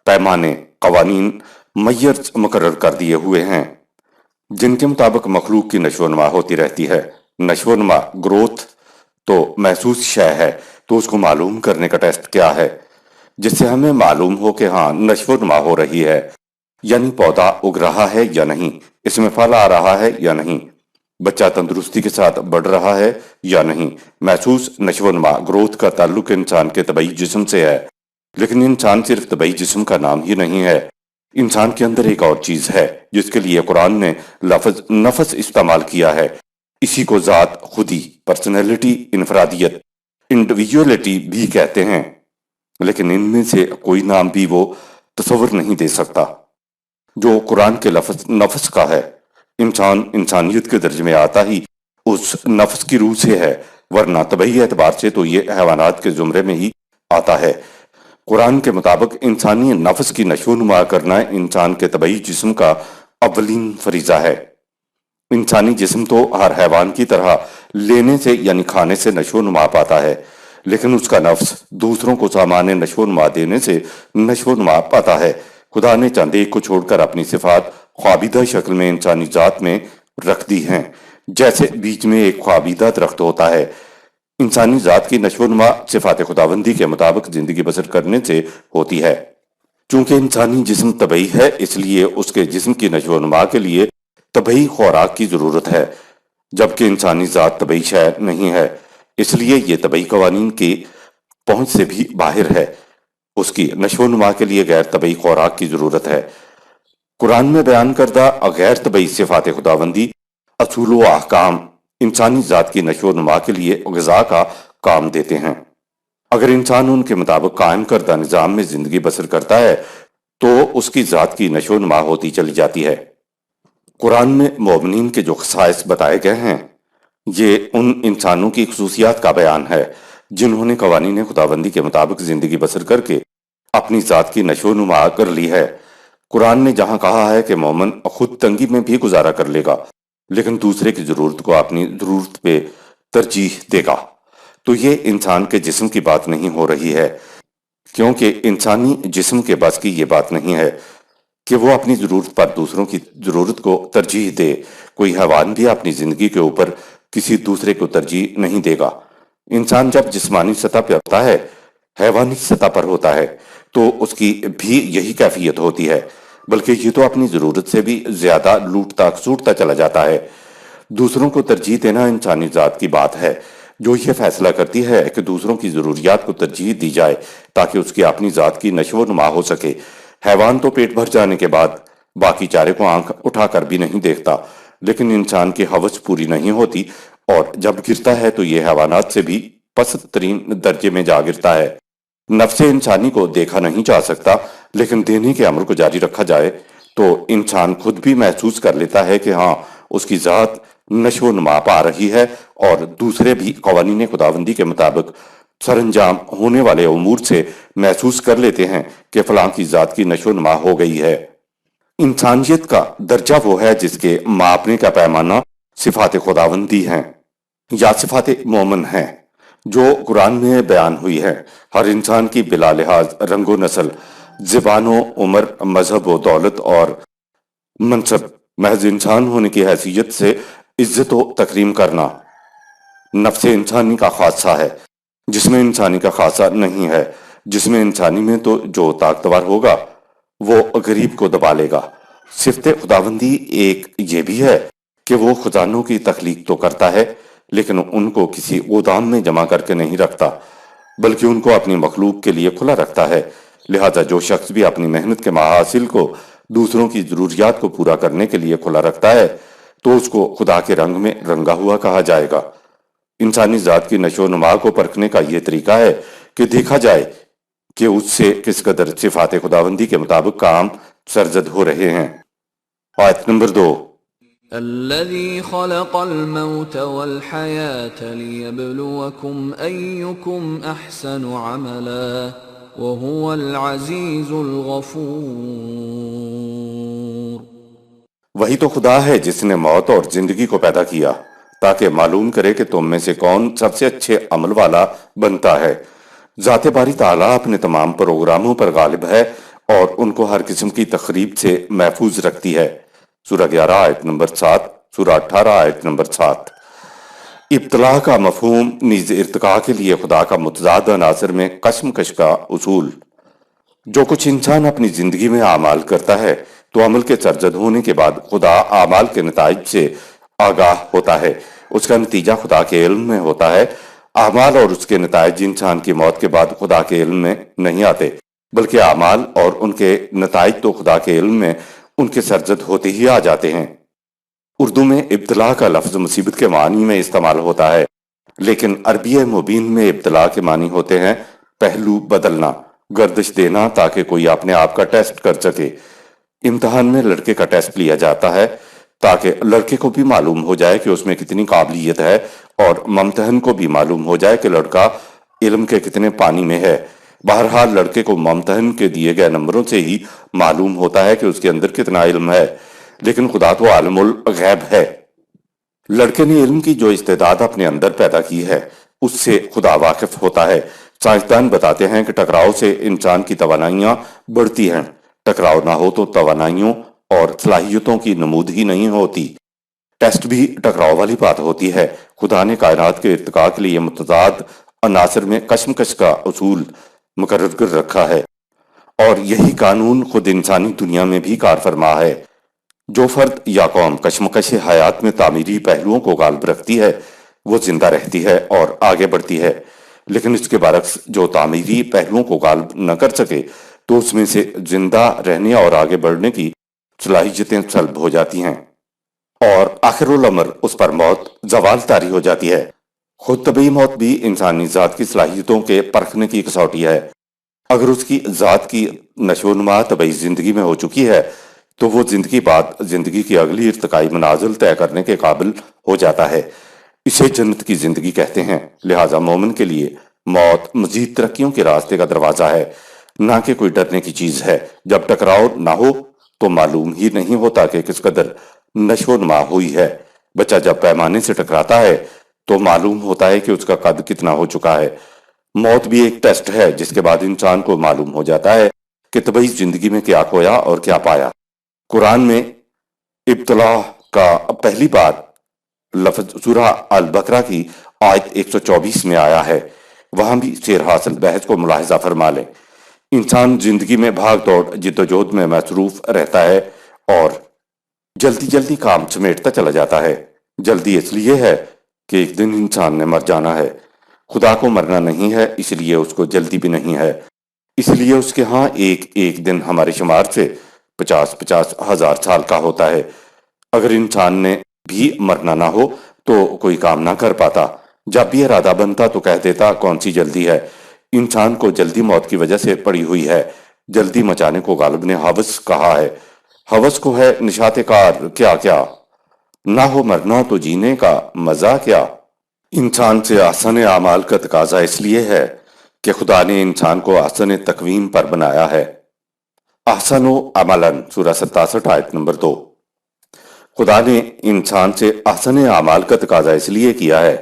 پیمانے، قوانین، معیار مقرر کر دیے ہوئے ہیں جن کے مطابق مخلوق کی نشو و نما ہوتی رہتی ہے۔ نشو و نما، گروتھ تو محسوس شے ہے، تو اس کو معلوم کرنے کا ٹیسٹ کیا ہے جس سے ہمیں معلوم ہو کہ ہاں نشو و نما ہو رہی ہے، یعنی پودا اگ رہا ہے یا نہیں، اس میں پھل آ رہا ہے یا نہیں، بچہ تندرستی کے ساتھ بڑھ رہا ہے یا نہیں۔ محسوس نشو و نما، گروتھ کا تعلق انسان کے طبعی جسم سے ہے، لیکن انسان صرف طبعی جسم کا نام ہی نہیں ہے، انسان کے اندر ایک اور چیز ہے جس کے لیے قرآن نے لفظ نفس استعمال کیا ہے۔ اسی کو ذات، خودی، پرسنالٹی، انفرادیت، انڈیویجولیٹی بھی کہتے ہیں، لیکن ان میں سے کوئی نام بھی وہ تصور نہیں دے سکتا جو قرآن کے لفظ نفس کا ہے۔ انسان انسانیت کے درجے میں آتا ہی اس نفس کی روح سے ہے، ورنہ طبعی اعتبار سے تو یہ حیوانات کے زمرے میں ہی آتا ہے۔ قرآن کے مطابق انسانی نفس کی نشو و نما کرنا انسان کے طبعی جسم کا اولین فریضہ ہے۔ انسانی جسم تو ہر حیوان کی طرح لینے سے یعنی کھانے سے نشو و نما پاتا ہے، لیکن اس کا نفس دوسروں کو سامان نشو و نما دینے سے نشو و نما پاتا ہے۔ خدا نے چند ایک کو چھوڑ کر اپنی صفات خوابیدہ شکل میں انسانی ذات میں رکھ دی ہیں، جیسے بیچ میں ایک خوابیدہ درخت ہوتا ہے انسانی ذات کی نشو و نما صفات خداوندی کے مطابق زندگی بسر کرنے سے ہوتی ہے۔ چونکہ انسانی جسم طبعی ہے، اس لیے اس کے جسم کی نشو و نما کے لیے طبعی خوراک کی ضرورت ہے، جبکہ انسانی ذات طبعی شے نہیں ہے، اس لیے یہ طبعی قوانین کی پہنچ سے بھی باہر ہے۔ اس کی نشو و نما کے لیے غیر طبعی خوراک کی ضرورت ہے۔ قرآن میں بیان کردہ غیر طبعی صفات خداوندی، اصول و احکام انسانی ذات کی نشو و نما کے لیے غذا کا کام دیتے ہیں۔ اگر انسان ان کے مطابق قائم کردہ نظام میں زندگی بسر کرتا ہے تو اس کی ذات کی نشو و نما ہوتی چلی جاتی ہے۔ قرآن میں مومنین کے جو خصائص بتائے گئے ہیں، یہ ان انسانوں کی خصوصیات کا بیان ہے جنہوں نے قوانین خداوندی کے مطابق زندگی بسر کر کے اپنی ذات کی نشو و نما کر لی ہے۔ قرآن نے جہاں کہا ہے کہ مومن خود تنگی میں بھی گزارا کر لے گا لیکن دوسرے کی ضرورت کو اپنی ضرورت پہ ترجیح دے گا، تو یہ انسان کے جسم کی بات نہیں ہو رہی ہے، کیونکہ انسانی جسم کے بس کی یہ بات نہیں ہے کہ وہ اپنی ضرورت پر دوسروں کی ضرورت کو ترجیح دے۔ کوئی حیوان بھی اپنی زندگی کے اوپر کسی دوسرے کو ترجیح نہیں دے گا۔ انسان جب جسمانی سطح پہ ہوتا ہے، حیوانی سطح پر ہوتا ہے، تو اس کی بھی یہی کیفیت ہوتی ہے، بلکہ یہ تو اپنی ضرورت سے بھی زیادہ لوٹتا کسوٹتا چلا جاتا ہے۔ دوسروں کو ترجیح دینا انسانی ذات کی بات ہے، جو یہ فیصلہ کرتی ہے کہ دوسروں کی ضروریات کو ترجیح دی جائے تاکہ اس کی اپنی ذات کی نشو و نما ہو سکے۔ حیوان تو پیٹ بھر جانے کے بعد باقی چارے کو آنکھ اٹھا کر بھی نہیں دیکھتا، لیکن انسان کی ہوس پوری نہیں ہوتی اور جب گرتا ہے تو یہ حیوانات سے بھی پست ترین درجے میں جا گرتا ہے۔ نفس انسانی کو دیکھا نہیں جا سکتا، لیکن دینے کے عمل کو جاری رکھا جائے تو انسان خود بھی محسوس کر لیتا ہے کہ ہاں اس کی ذات نشو و نما پا رہی ہے، اور دوسرے بھی قوانین خداوندی کے مطابق سر انجام ہونے والے امور سے محسوس کر لیتے ہیں کہ فلاں کی ذات کی نشو و نما ہو گئی ہے۔ انسانیت کا درجہ وہ ہے جس کے ماپنے کا پیمانہ صفات خداوندی ہیں یا صفات مومن ہیں جو قرآن میں بیان ہوئی ہے۔ ہر انسان کی بلا لحاظ رنگ و نسل، زبان و عمر، مذہب و دولت اور منصب، محض انسان ہونے کی حیثیت سے عزت و تکریم کرنا نفس انسانی کا خاصہ ہے۔ جس میں انسانی کا خاصہ نہیں ہے، جس میں انسانی میں تو جو طاقتور ہوگا وہ غریب کو دبا لے گا۔ صفت خداوندی ایک یہ بھی ہے کہ وہ خزانوں کی تخلیق تو کرتا ہے لیکن ان کو کسی گودام میں جمع کر کے نہیں رکھتا، بلکہ ان کو اپنی مخلوق کے لیے کھلا رکھتا ہے۔ لہذا جو شخص بھی اپنی محنت کے محاصل کو دوسروں کی ضروریات کو پورا کرنے کے لیے کھلا رکھتا ہے تو اس کو خدا کے رنگ میں رنگا ہوا کہا جائے گا۔ انسانی ذات کی نشو و نما کو پرکھنے کا یہ طریقہ ہے کہ دیکھا جائے کہ اس سے کس قدر صفات خداوندی کے مطابق کام سرزد ہو رہے ہیں۔ آیت نمبر 2۔ الذي خلق الموت والحياة ليبلوكم أيكم أحسن عملا وهو العزيز الغفور۔ وہی تو خدا ہے جس نے موت اور زندگی کو پیدا کیا تاکہ معلوم کرے کہ تم میں سے کون سب سے اچھے عمل والا بنتا ہے۔ ذات باری تعالیٰ اپنے تمام پروگراموں پر غالب ہے اور ان کو ہر قسم کی تخریب سے محفوظ رکھتی ہے۔ سورہ 11 آیت نمبر 7، سورہ 18 آیت نمبر 7۔ ابتلاء کا مفہوم نیز ارتقاء کے لیے خدا کا متضاد عناصر میں کشمکش کا اصول۔ جو کچھ انسان اپنی زندگی میں اعمال کرتا ہے تو عمل کے سرزد ہونے کے بعد خدا اعمال کے نتائج سے آگاہ ہوتا ہے، اس کا نتیجہ خدا کے علم میں ہوتا ہے۔ اعمال اور اس کے نتائج انسان کی موت کے بعد خدا کے علم میں نہیں آتے، بلکہ اعمال اور ان کے نتائج تو خدا کے علم میں ان کے سرزد ہوتے ہی آ جاتے ہیں۔ اردو میں ابتلاء کا لفظ مصیبت کے معنی میں استعمال ہوتا ہے، لیکن عربی مبین میں ابتلاء کے معنی ہوتے ہیں پہلو بدلنا، گردش دینا تاکہ کوئی اپنے آپ کا ٹیسٹ کر سکے۔ امتحان میں لڑکے کا ٹیسٹ لیا جاتا ہے تاکہ لڑکے کو بھی معلوم ہو جائے کہ اس میں کتنی قابلیت ہے، اور ممتحن کو بھی معلوم ہو جائے کہ لڑکا علم کے کتنے پانی میں ہے۔ بہرحال لڑکے کو ممتحن کے دیے گئے نمبروں سے ہی معلوم ہوتا ہے کہ اس کے اندر کتنا علم ہے، لیکن خدا تو عالم الغیب ہے۔ لڑکے نے علم کی جو استعداد اپنے اندر پیدا کی ہے اس سے خدا واقف ہوتا ہے۔ سائنسدان بتاتے ہیں کہ ٹکراؤ سے انسان کی توانائیاں بڑھتی ہیں، ٹکراؤ نہ ہو تو توانائیوں اور صلاحیتوں کی نمود ہی نہیں ہوتی۔ ٹیسٹ بھی ٹکراؤ والی بات ہوتی ہے۔ خدا نے کائنات کے ارتقاء کے لیے متضاد عناصر میں کشمکش کا اصول مقرر کر رکھا ہے، اور یہی قانون خود انسانی دنیا میں بھی کار فرما ہے۔ جو فرد یا قوم کشمکش حیات میں تعمیری پہلوؤں کو غالب رکھتی ہے وہ زندہ رہتی ہے اور آگے بڑھتی ہے، لیکن اس کے برعکس جو تعمیری پہلوؤں کو غالب نہ کر سکے تو اس میں سے زندہ رہنے اور آگے بڑھنے کی صلاحیتیں سلب ہو جاتی ہیں، اور آخر الامر اس پر موت زوال طاری ہو جاتی ہے۔ خود طبعی موت بھی انسانی ذات کی صلاحیتوں کے پرکھنے کی کسوٹی ہے۔ اگر اس کی ذات کی نشو و نما طبعی زندگی میں ہو چکی ہے تو وہ زندگی بعد زندگی کی اگلی ارتقائی منازل طے کرنے کے قابل ہو جاتا ہے۔ اسے جنت کی زندگی کہتے ہیں۔ لہٰذا مومن کے لیے موت مزید ترقیوں کے راستے کا دروازہ ہے، نہ کہ کوئی ڈرنے کی چیز ہے۔ جب ٹکراؤ نہ ہو تو معلوم ہی نہیں ہوتا کہ کس قدر نشو و نما ہوئی ہے۔ بچہ جب پیمانے سے ٹکراتا ہے تو معلوم ہوتا ہے کہ اس کا قد کتنا ہو چکا ہے۔ موت بھی ایک ٹیسٹ ہے جس کے بعد انسان کو معلوم ہو جاتا ہے کہ طبعی زندگی میں کیا کھویا اور کیا پایا۔ قرآن میں ابتلا کا پہلی بار لفظ سورہ البقرہ کی آیت 124 میں آیا ہے۔ وہاں بھی سیر حاصل بحث کو ملاحظہ فرما لیں۔ انسان زندگی میں بھاگ دوڑ جد و جہد میں مصروف رہتا ہے اور جلدی جلدی کام سمیٹتا چلا جاتا ہے۔ جلدی اس لیے ہے کہ ایک دن انسان نے مر جانا ہے۔ خدا کو مرنا نہیں ہے، اس لیے اس کو جلدی بھی نہیں ہے۔ اس لیے اس کے ہاں ایک ایک دن ہمارے شمار سے 50 ہزار سال کا ہوتا ہے۔ اگر انسان نے بھی مرنا نہ ہو تو کوئی کام نہ کر پاتا۔ جب بھی ارادہ بنتا تو کہہ دیتا کون سی جلدی ہے۔ انسان کو جلدی موت کی وجہ سے پڑی ہوئی ہے۔ جلدی مچانے کو غالب نے ہوس کہا ہے۔ ہوس کو ہے نشاط کار کیا کیا، نہ ہو مرنا تو جینے کا مزہ کیا۔ انسان سے احسن اعمال کا تقاضا اس لیے ہے کہ خدا نے انسان کو احسن تقویم پر بنایا ہے۔ احسن عملاً سورہ 67 آیت نمبر 2۔ خدا نے انسان سے احسن اعمال کا تقاضا اس لیے کیا ہے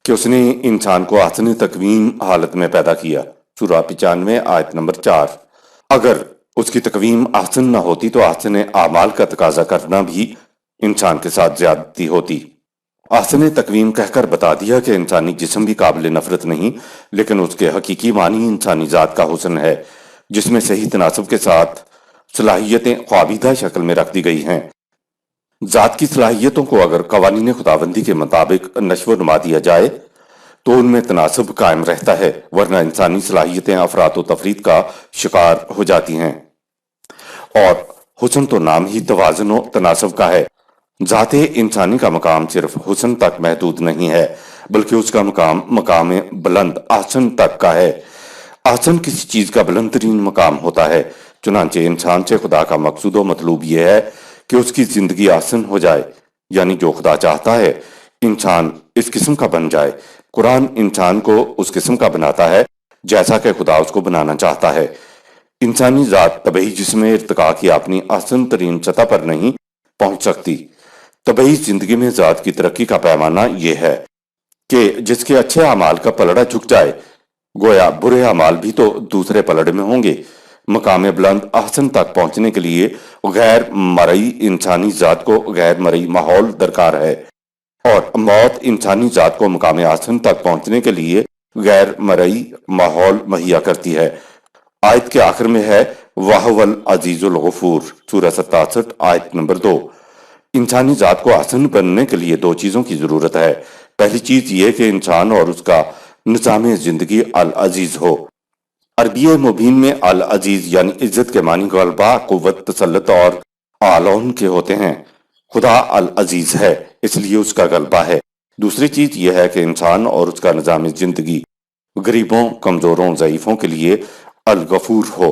کہ اس نے انسان کو احسن تقویم حالت میں پیدا کیا، سورہ 95 آیت نمبر 4۔ اگر اس کی تقویم احسن نہ ہوتی تو احسن اعمال کا تقاضا کرنا بھی انسان کے ساتھ زیادتی ہوتی۔ احسن تقویم کہہ کر بتا دیا کہ انسانی جسم بھی قابل نفرت نہیں، لیکن اس کے حقیقی معنی انسانی ذات کا حسن ہے، جس میں صحیح تناسب کے ساتھ صلاحیتیں خوابیدہ شکل میں رکھ دی گئی ہیں۔ ذات کی صلاحیتوں کو اگر قوانین خداوندی کے مطابق نشو و نما دیا جائے تو ان میں تناسب قائم رہتا ہے، ورنہ انسانی صلاحیتیں افراط و تفریط کا شکار ہو جاتی ہیں۔ اور حسن تو نام ہی توازن و تناسب کا ہے۔ ذات انسانی کا مقام صرف حسن تک محدود نہیں ہے، بلکہ اس کا مقام بلند احسن تک کا ہے۔ احسن کسی چیز کا بلند ترین مقام ہوتا ہے، چنانچہ انسان سے خدا کا مقصود و مطلوب یہ ہے کہ اس کی زندگی احسن ہو جائے، یعنی جو خدا چاہتا ہے انسان اس قسم کا بن جائے۔ قرآن انسان کو اس قسم کا بناتا ہے جیسا کہ خدا اس کو بنانا چاہتا ہے۔ انسانی ذات طبعی جسم میں ارتقاء کی اپنی احسن ترین سطح پر نہیں پہنچ سکتی۔ طبعی زندگی میں ذات کی ترقی کا پیمانہ یہ ہے کہ جس کے اچھے اعمال کا پلڑا جھک جائے، گویا برے اعمال بھی تو دوسرے پلڑے میں ہوں گے۔ مقام بلند احسن تک پہنچنے کے لیے غیر مرئی انسانی ذات کو غیر مرئی ماحول درکار ہے، اور موت انسانی ذات کو مقام احسن تک پہنچنے کے لیے غیر مرئی ماحول مہیا کرتی ہے۔ آیت کے آخر میں ہے وَهُوَ الْعَزِيزُ الْغَفُورُ، سورہ 67 آیت نمبر 2۔ انسانی ذات کو احسن بننے کے لیے دو چیزوں کی ضرورت ہے۔ پہلی چیز یہ کہ انسان اور اس کا نظام زندگی العزیز ہو۔ عربی مبین میں العزیز یعنی عزت کے معنی غلبہ، قوت، تسلط اور اعلون کے ہوتے ہیں۔ خدا العزیز ہے، اس لیے اس کا غلبہ ہے۔ دوسری چیز یہ ہے کہ انسان اور اس کا نظام زندگی غریبوں، کمزوروں، ضعیفوں کے لیے الغفور ہو،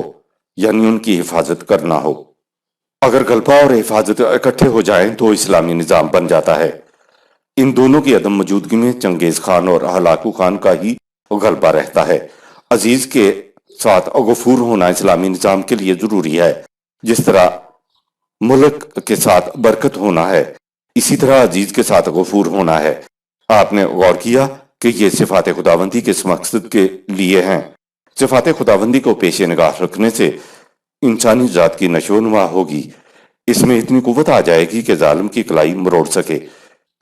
یعنی ان کی حفاظت کرنا ہو۔ اگر غلبہ اور حفاظت اکٹھے ہو جائیں تو اسلامی نظام بن جاتا ہے۔ ان دونوں کی عدم موجودگی میں چنگیز خان اور ہلاکو خان کا ہی غلبہ رہتا ہے۔ عزیز کے ساتھ غفور ہونا اسلامی نظام کے لیے ضروری ہے۔ جس طرح ملک کے ساتھ برکت ہونا ہے، اسی طرح عزیز کے ساتھ غفور ہونا ہے۔ آپ نے غور کیا کہ یہ صفات خداوندی کس مقصد کے لیے ہیں؟ صفات خداوندی کو پیش نگاہ رکھنے سے انسانی ذات کی نشو و نما ہوگی۔ اس میں اتنی قوت آ جائے گی کہ ظالم کی کلائی مروڑ سکے۔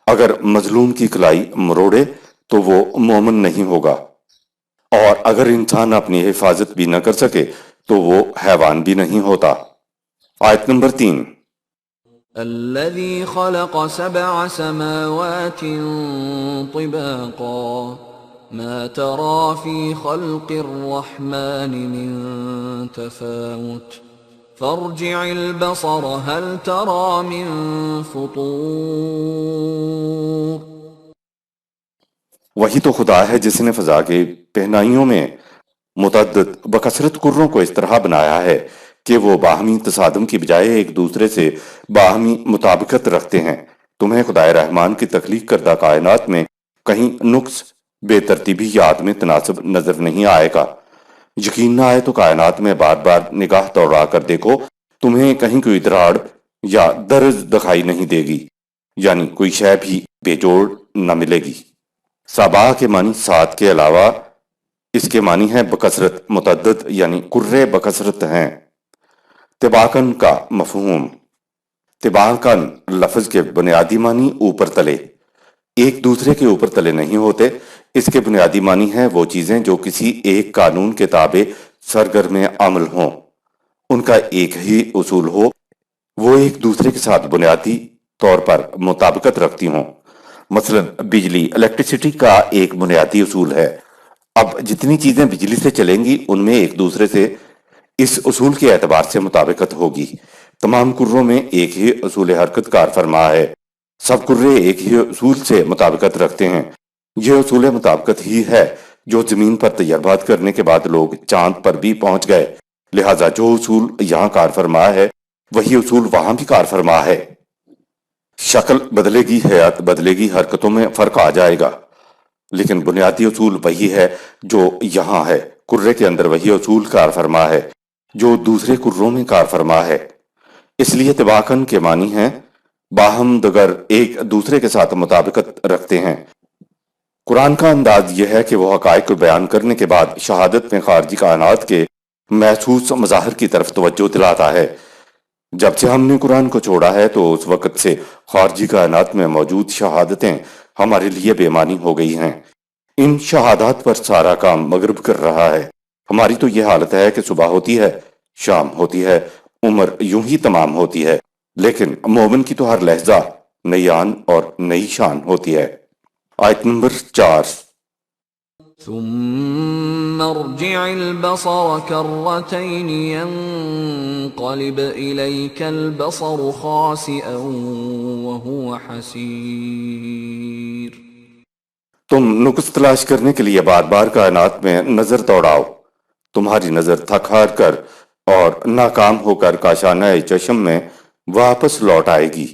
اگر مظلوم کی کلائی مروڑے تو وہ مومن نہیں ہوگا، اور اگر انسان اپنی حفاظت بھی نہ کر سکے تو وہ حیوان بھی نہیں ہوتا۔ آیت نمبر 3۔ الذي خلق 7 سماوات طباقا ما ترى في خلق الرحمن من تفاوت فارجع البصر هل ترى من فطور۔ وہی تو خدا ہے جس نے فضا کے پہنائیوں میں متعدد بکثرت کروں کو اس طرح بنایا ہے کہ وہ باہمی تصادم کی بجائے ایک دوسرے سے باہمی مطابقت رکھتے ہیں۔ تمہیں خدائے رحمان کی تخلیق کردہ کائنات میں کہیں نقص، بے ترتیبی یا عدم تناسب نظر نہیں آئے گا۔ یقین نہ آئے تو کائنات میں بار بار نگاہ دوڑا کر دیکھو، تمہیں کہیں کوئی دراڑ یا درز دکھائی نہیں دے گی، یعنی کوئی شے بھی بے جوڑ نہ ملے گی۔ سبا کے معنی 7 کے علاوہ اس کے معنی ہے بکثرت، متعدد یعنی کرے بکثرت ہیں۔ طباقن کا مفہوم۔ طباقن لفظ کے بنیادی معنی اوپر تلے، ایک دوسرے کے اوپر تلے نہیں ہوتے۔ اس کے بنیادی معنی ہے وہ چیزیں جو کسی ایک قانون کے تابع سرگرم عمل ہوں، ان کا ایک ہی اصول ہو، وہ ایک دوسرے کے ساتھ بنیادی طور پر مطابقت رکھتی ہوں۔ مثلا بجلی، الیکٹریسٹی کا ایک بنیادی اصول ہے۔ اب جتنی چیزیں بجلی سے چلیں گی ان میں ایک دوسرے سے اس اصول کے اعتبار سے مطابقت ہوگی۔ تمام کروں میں ایک ہی اصول حرکت کار فرما ہے، سب کرے ایک ہی اصول سے مطابقت رکھتے ہیں۔ یہ اصول مطابقت ہی ہے جو زمین پر تجربات کرنے کے بعد لوگ چاند پر بھی پہنچ گئے، لہٰذا جو اصول یہاں کار فرما ہے وہی اصول وہاں بھی کار فرما ہے۔ شکل بدلے گی، حیات بدلے گی، حرکتوں میں فرق آ جائے گا، لیکن بنیادی اصول وہی ہے جو یہاں ہے۔ کرے کے اندر وہی اصول کار فرما ہے جو دوسرے کروں میں کار فرما ہے۔ اس لیے طباقن کے معنی ہیں باہم دگر، ایک دوسرے کے ساتھ مطابقت رکھتے ہیں۔ قرآن کا انداز یہ ہے کہ وہ حقائق کو بیان کرنے کے بعد شہادت میں خارجی کائنات کے محسوس مظاہر کی طرف توجہ دلاتا ہے۔ جب سے ہم نے قرآن کو چھوڑا ہے تو اس وقت سے خارجی کائنات میں موجود شہادتیں ہمارے لیے بے معنی ہو گئی ہیں۔ ان شہادات پر سارا کام مغرب کر رہا ہے۔ ہماری تو یہ حالت ہے کہ صبح ہوتی ہے، شام ہوتی ہے، عمر یوں ہی تمام ہوتی ہے، لیکن مومن کی تو ہر لحظہ نئی آن اور نئی شان ہوتی ہے۔ آیت نمبر 4۔ ثم ارجع البصر كرتين ينقلب إليك البصر خاسئا وهو حسير۔ تم نقص تلاش کرنے کے لیے بار بار کائنات میں نظر دوڑاؤ، تمہاری نظر تھک ہار کر اور ناکام ہو کر کاشانہ چشم میں واپس لوٹ آئے گی،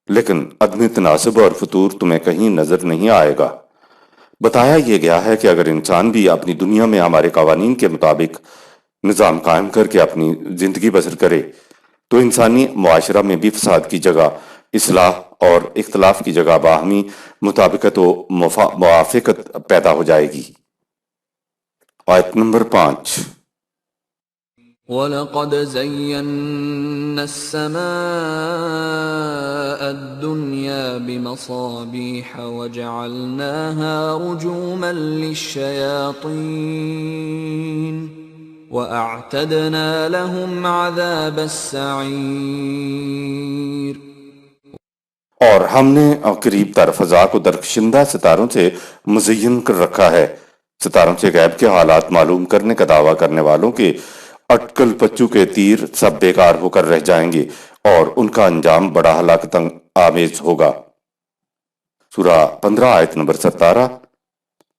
لیکن عدم تناسب اور فطور تمہیں کہیں نظر نہیں آئے گا۔ بتایا یہ گیا ہے کہ اگر انسان بھی اپنی دنیا میں ہمارے قوانین کے مطابق نظام قائم کر کے اپنی زندگی بسر کرے تو انسانی معاشرہ میں بھی فساد کی جگہ اصلاح اور اختلاف کی جگہ باہمی مطابقت و موافقت پیدا ہو جائے گی۔ آیت نمبر 5۔ وَلَقَدْ زَيَّنَّا السَّمَاءَ الدُّنْيَا بِمَصَابِيحَ وَجَعَلْنَاهَا رُجُومًا لِلشَّيَاطِينِ وَأَعْتَدْنَا لَهُمْ عَذَابَ السَّعِيرِ۔ اور ہم نے قریب تر فضا کو درخشندہ ستاروں سے مزین کر رکھا ہے۔ ستاروں سے غیب کے حالات معلوم کرنے کا دعویٰ کرنے والوں کے اٹکل پچو کے تیر سب بیکار ہو کر رہ جائیں گے اور ان کا انجام بڑا ہلاکت آمیز ہوگا۔ سورہ 15 آیت نمبر 17،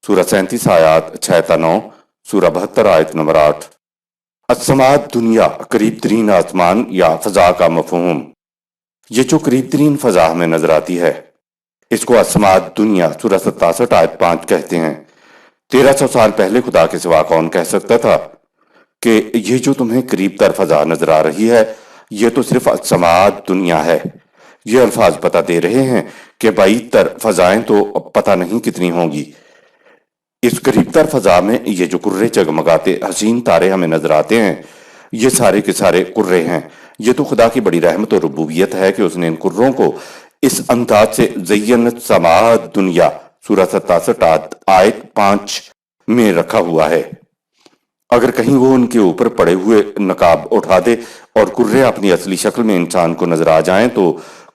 سورہ 37 آیات 6 تا 9، سورہ 72 آیت نمبر 8۔ السماء دنیا، قریب ترین آسمان یا فضا کا مفہوم۔ یہ جو قریب ترین فضا ہمیں نظر آتی ہے اس کو السماء دنیا سورہ 67 آیت 5 کہتے ہیں۔ 1300 سال پہلے خدا کے سوا کون کہہ سکتا تھا کہ یہ جو تمہیں قریب تر فضا نظر آ رہی ہے یہ تو صرف السماء دنیا ہے۔ یہ الفاظ پتہ دے رہے ہیں کہ بعید تر فضائیں تو پتہ نہیں کتنی ہوں گی۔ اس قریب تر فضا میں یہ جو کرے جگمگاتے حسین تارے ہمیں نظر آتے ہیں یہ سارے کے سارے کرے ہیں، یہ تو خدا کی بڑی رحمت اور ربوبیت ہے کہ اس نے ان کروں کو اس انداز سے زینت سماعت دنیا سورہ 67 آیت 5 میں رکھا ہوا ہے۔ اگر کہیں وہ ان کے اوپر پڑے ہوئے نقاب اٹھا دے اور کرے اپنی اصلی شکل میں انسان کو نظر آ جائیں تو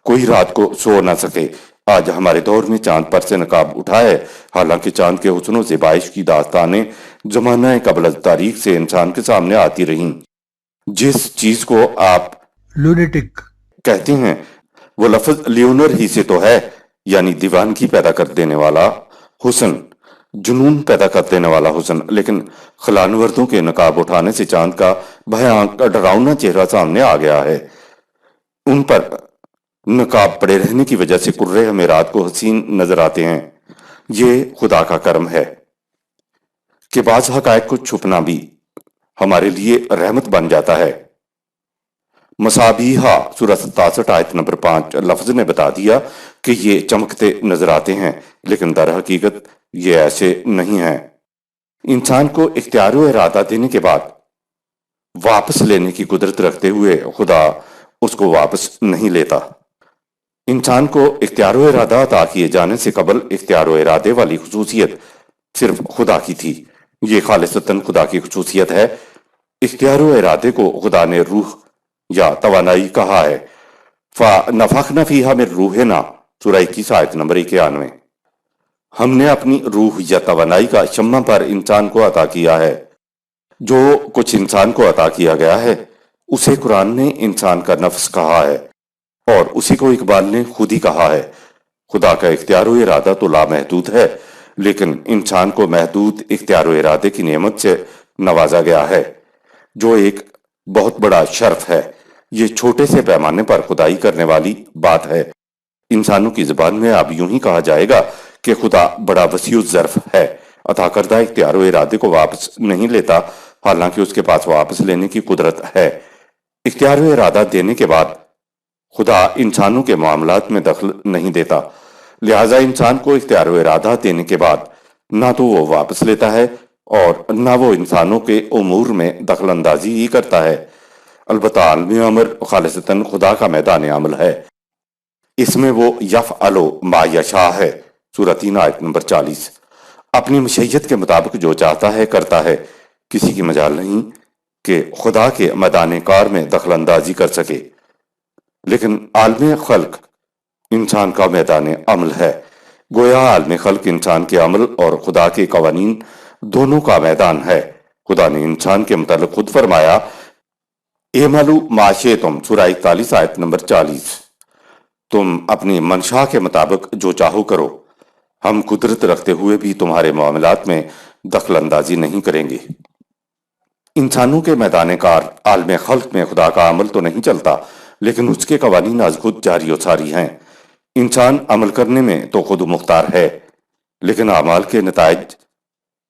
کوئی رات کو سو نہ سکے۔ آج ہمارے دور میں چاند پر سے نقاب اٹھا ہے، حالانکہ چاند کے حسن و زیبائش کی داستانیں زمانہ قبل از تاریخ سے انسان کے سامنے آتی رہیں۔ جس چیز کو آپ لونیٹک کہتے ہیں وہ لفظ لیونر ہی سے تو ہے، یعنی دیوانگی پیدا کر دینے والا حسن، جنون پیدا کر دینے والا حسن، لیکن خلانوردوں کے نقاب اٹھانے سے چاند کا بھیانک ڈراؤنا چہرہ سامنے آ گیا ہے۔ ان پر نقاب پڑے رہنے کی وجہ سے کرے ہمیں رات کو حسین نظر آتے ہیں۔ یہ خدا کا کرم ہے کہ بعض حقائق کو چھپنا بھی ہمارے لیے رحمت بن جاتا ہے۔ مصابیحہ سورہ 67 آیت نمبر 5 لفظ نے بتا دیا کہ یہ چمکتے نظر آتے ہیں، لیکن در حقیقت یہ ایسے نہیں ہیں۔ انسان کو اختیار و ارادہ دینے کے بعد واپس لینے کی قدرت رکھتے ہوئے خدا اس کو واپس نہیں لیتا۔ انسان کو اختیار و ارادہ عطا کیے جانے سے قبل اختیار و ارادے والی خصوصیت صرف خدا کی تھی۔ یہ خالصتاً خدا کی خصوصیت ہے۔ اختیار و ارادے کو خدا نے روح یا توانائی کہا ہے۔ فَنَفَخْنَا فِيهَا مِن رُوحِنَا سورہ 21 آیت نمبر 91۔ ہم نے اپنی روح یا توانائی کا شمع پر انسان کو عطا کیا ہے۔ جو کچھ انسان کو عطا کیا گیا ہے اسے قرآن نے انسان کا نفس کہا ہے، اور اسی کو اقبال نے خود ہی کہا ہے۔ خدا کا اختیار و ارادہ تو لامحدود ہے، لیکن انسان کو محدود اختیار و ارادے کی نعمت سے نوازا گیا ہے، جو ایک بہت بڑا شرف ہے۔ یہ چھوٹے سے پیمانے پر خدائی کرنے والی بات ہے۔ انسانوں کی زبان میں اب یوں ہی کہا جائے گا کہ خدا بڑا وسیع الظرف ہے، عطا کردہ اختیار و ارادے کو واپس نہیں لیتا، حالانکہ اس کے پاس واپس لینے کی قدرت ہے۔ اختیار و ارادہ دینے کے بعد خدا انسانوں کے معاملات میں دخل نہیں دیتا، لہٰذا انسان کو اختیار و ارادہ دینے کے بعد نہ تو وہ واپس لیتا ہے اور نہ وہ انسانوں کے امور میں دخل اندازی ہی کرتا ہے۔ البتہ عالم امر خالصتاً خدا کا میدان عمل ہے۔ اس میں وہ یفعل ما یشاء ہے، سورہ 3 آیت نمبر 40۔ اپنی مشیت کے مطابق جو چاہتا ہے کرتا ہے، کسی کی مجال نہیں کہ خدا کے میدان کار میں دخل اندازی کر سکے۔ لیکن عالم خلق انسان کا میدان عمل ہے، گویا عالم خلق انسان کے عمل اور خدا کے قوانین دونوں کا میدان ہے۔ خدا نے انسان کے متعلق خود فرمایا، اعملوا ما شئتم سورہ 41 آیت نمبر 40۔ تم اپنی منشا کے مطابق جو چاہو کرو، ہم قدرت رکھتے ہوئے بھی تمہارے معاملات میں دخل اندازی نہیں کریں گے۔ انسانوں کے میدان کار عالم خلق میں خدا کا عمل تو نہیں چلتا، لیکن اس کے قوانین از خود جاری و ساری ہیں۔ انسان عمل کرنے میں تو خود مختار ہے، لیکن اعمال کے نتائج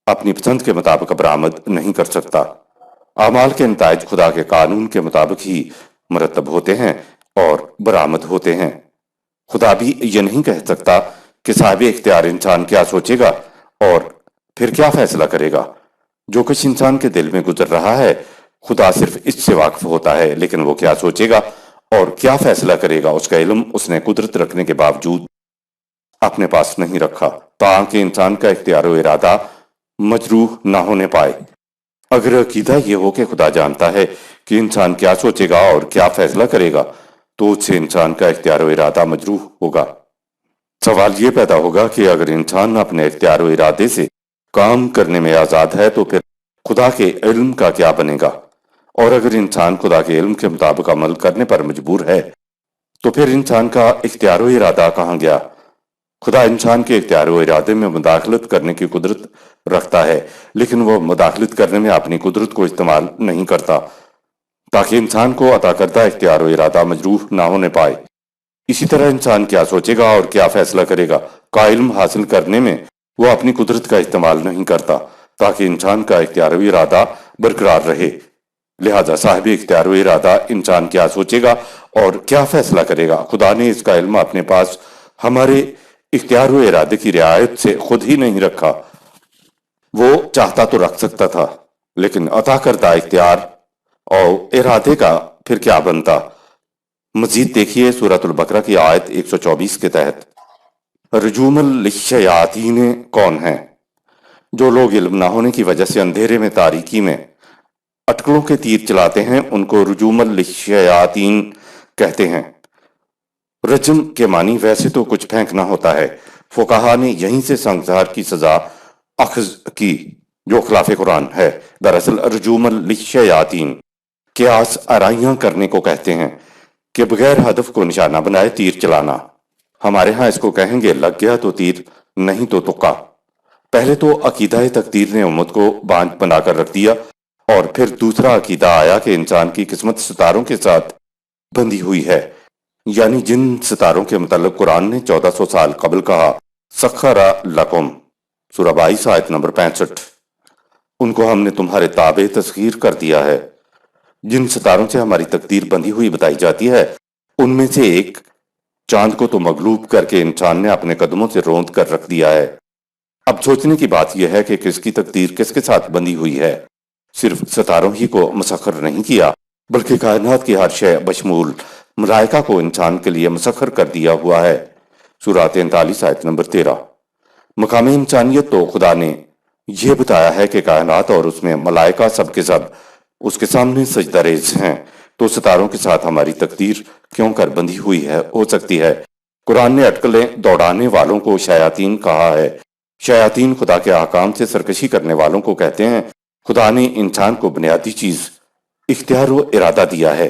اپنی پسند کے مطابق برآمد نہیں کر سکتا۔ اعمال کے نتائج خدا کے قانون کے مطابق ہی مرتب ہوتے ہیں اور برآمد ہوتے ہیں۔ خدا بھی یہ نہیں کہہ سکتا کہ صاحب اختیار انسان کیا سوچے گا اور پھر کیا فیصلہ کرے گا۔ جو کچھ انسان کے دل میں گزر رہا ہے خدا صرف اس سے واقف ہوتا ہے، لیکن وہ کیا سوچے گا اور کیا فیصلہ کرے گا اس کا علم اس نے قدرت رکھنے کے باوجود اپنے پاس نہیں رکھا، تاکہ انسان کا اختیار و ارادہ مجروح نہ ہونے پائے۔ اگر عقیدہ یہ ہو کہ خدا جانتا ہے کہ انسان کیا سوچے گا اور کیا فیصلہ کرے گا، تو اس سے انسان کا اختیار و ارادہ مجروح ہوگا۔ سوال یہ پیدا ہوگا کہ اگر انسان اپنے اختیار و ارادے سے کام کرنے میں آزاد ہے تو پھر خدا کے علم کا کیا بنے گا؟ اور اگر انسان خدا کے علم کے مطابق عمل کرنے پر مجبور ہے تو پھر انسان کا اختیار و ارادہ کہاں گیا؟ خدا انسان کے اختیار و ارادے میں مداخلت کرنے کی قدرت رکھتا ہے، لیکن وہ مداخلت کرنے میں اپنی قدرت کو استعمال نہیں کرتا، تاکہ انسان کو عطا کردہ اختیار و ارادہ مجروح نہ ہونے پائے۔ اسی طرح انسان کیا سوچے گا اور کیا فیصلہ کرے گا کا علم حاصل کرنے میں وہ اپنی قدرت کا استعمال نہیں کرتا، تاکہ انسان کا اختیار و ارادہ برقرار رہے۔ لہذا صاحب اختیار و ارادہ انسان کیا سوچے گا اور کیا فیصلہ کرے گا، خدا نے اس کا علم اپنے پاس ہمارے اختیار و ارادے کی رعایت سے خود ہی نہیں رکھا۔ وہ چاہتا تو رکھ سکتا تھا، لیکن عطا کردہ اختیار اور ارادے کا پھر کیا بنتا؟ مزید دیکھیے سورۃ البقرہ کی آیت 124 کے تحت۔ رجوم للشیاطین کون ہیں؟ جو لوگ علم نہ ہونے کی وجہ سے اندھیرے میں تاریکی میں اٹکلوں کے تیر چلاتے ہیں ان کو رجوم للشیاطین کہتے ہیں۔ رجم کے معنی ویسے تو کچھ پھینکنا ہوتا ہے، فقہا نے یہیں سے سنگسار کی سزا اخذ کی جو خلاف قرآن ہے۔ دراصل رجوم للشیاطین قیاس آرائیاں کرنے کو کہتے ہیں کہ بغیر ہدف کو نشانہ بنائے تیر چلانا۔ ہمارے ہاں اس کو کہیں گے لگ گیا تو تیر، نہیں تو تکا۔ پہلے تو عقیدہ تقدیر نے امت کو بانجھ بنا کر رکھ دیا، اور پھر دوسرا عقیدہ آیا کہ انسان کی قسمت ستاروں کے ساتھ بندھی ہوئی ہے، یعنی جن ستاروں کے متعلق قرآن نے 1400 سال قبل کہا سخر لکم، سورہ 22 آیت نمبر 65، ان کو ہم نے تمہارے تابع تسخیر کر دیا ہے۔ جن ستاروں سے ہماری تقدیر بندھی ہوئی بتائی جاتی ہے ان میں سے ایک چاند کو تو مغلوب کر کے انسان نے اپنے قدموں سے روند کر رکھ دیا ہے۔ اب سوچنے کی بات یہ ہے کہ کس کی تقدیر کس کے ساتھ بندھی ہوئی ہے۔ صرف ستاروں ہی کو مسخر نہیں کیا بلکہ کائنات کی ہر شے بشمول ملائکہ کو انسان کے لیے مسخر کر دیا ہوا ہے۔ سورہ 43 آیت نمبر 13۔ مقام انسانیت تو خدا نے یہ بتایا ہے کہ کائنات اور اس میں ملائکہ سب کے سب اس کے سامنے سجدہ ریز ہیں، تو ستاروں کے ساتھ ہماری تقدیر کیوں کر بندھی ہوئی ہے ہو سکتی ہے؟ قرآن نے اٹکلیں دوڑانے والوں کو شیاطین کہا ہے۔ شیاطین خدا کے احکام سے سرکشی کرنے والوں کو کہتے ہیں۔ خدا نے انسان کو بنیادی چیز اختیار و ارادہ دیا ہے۔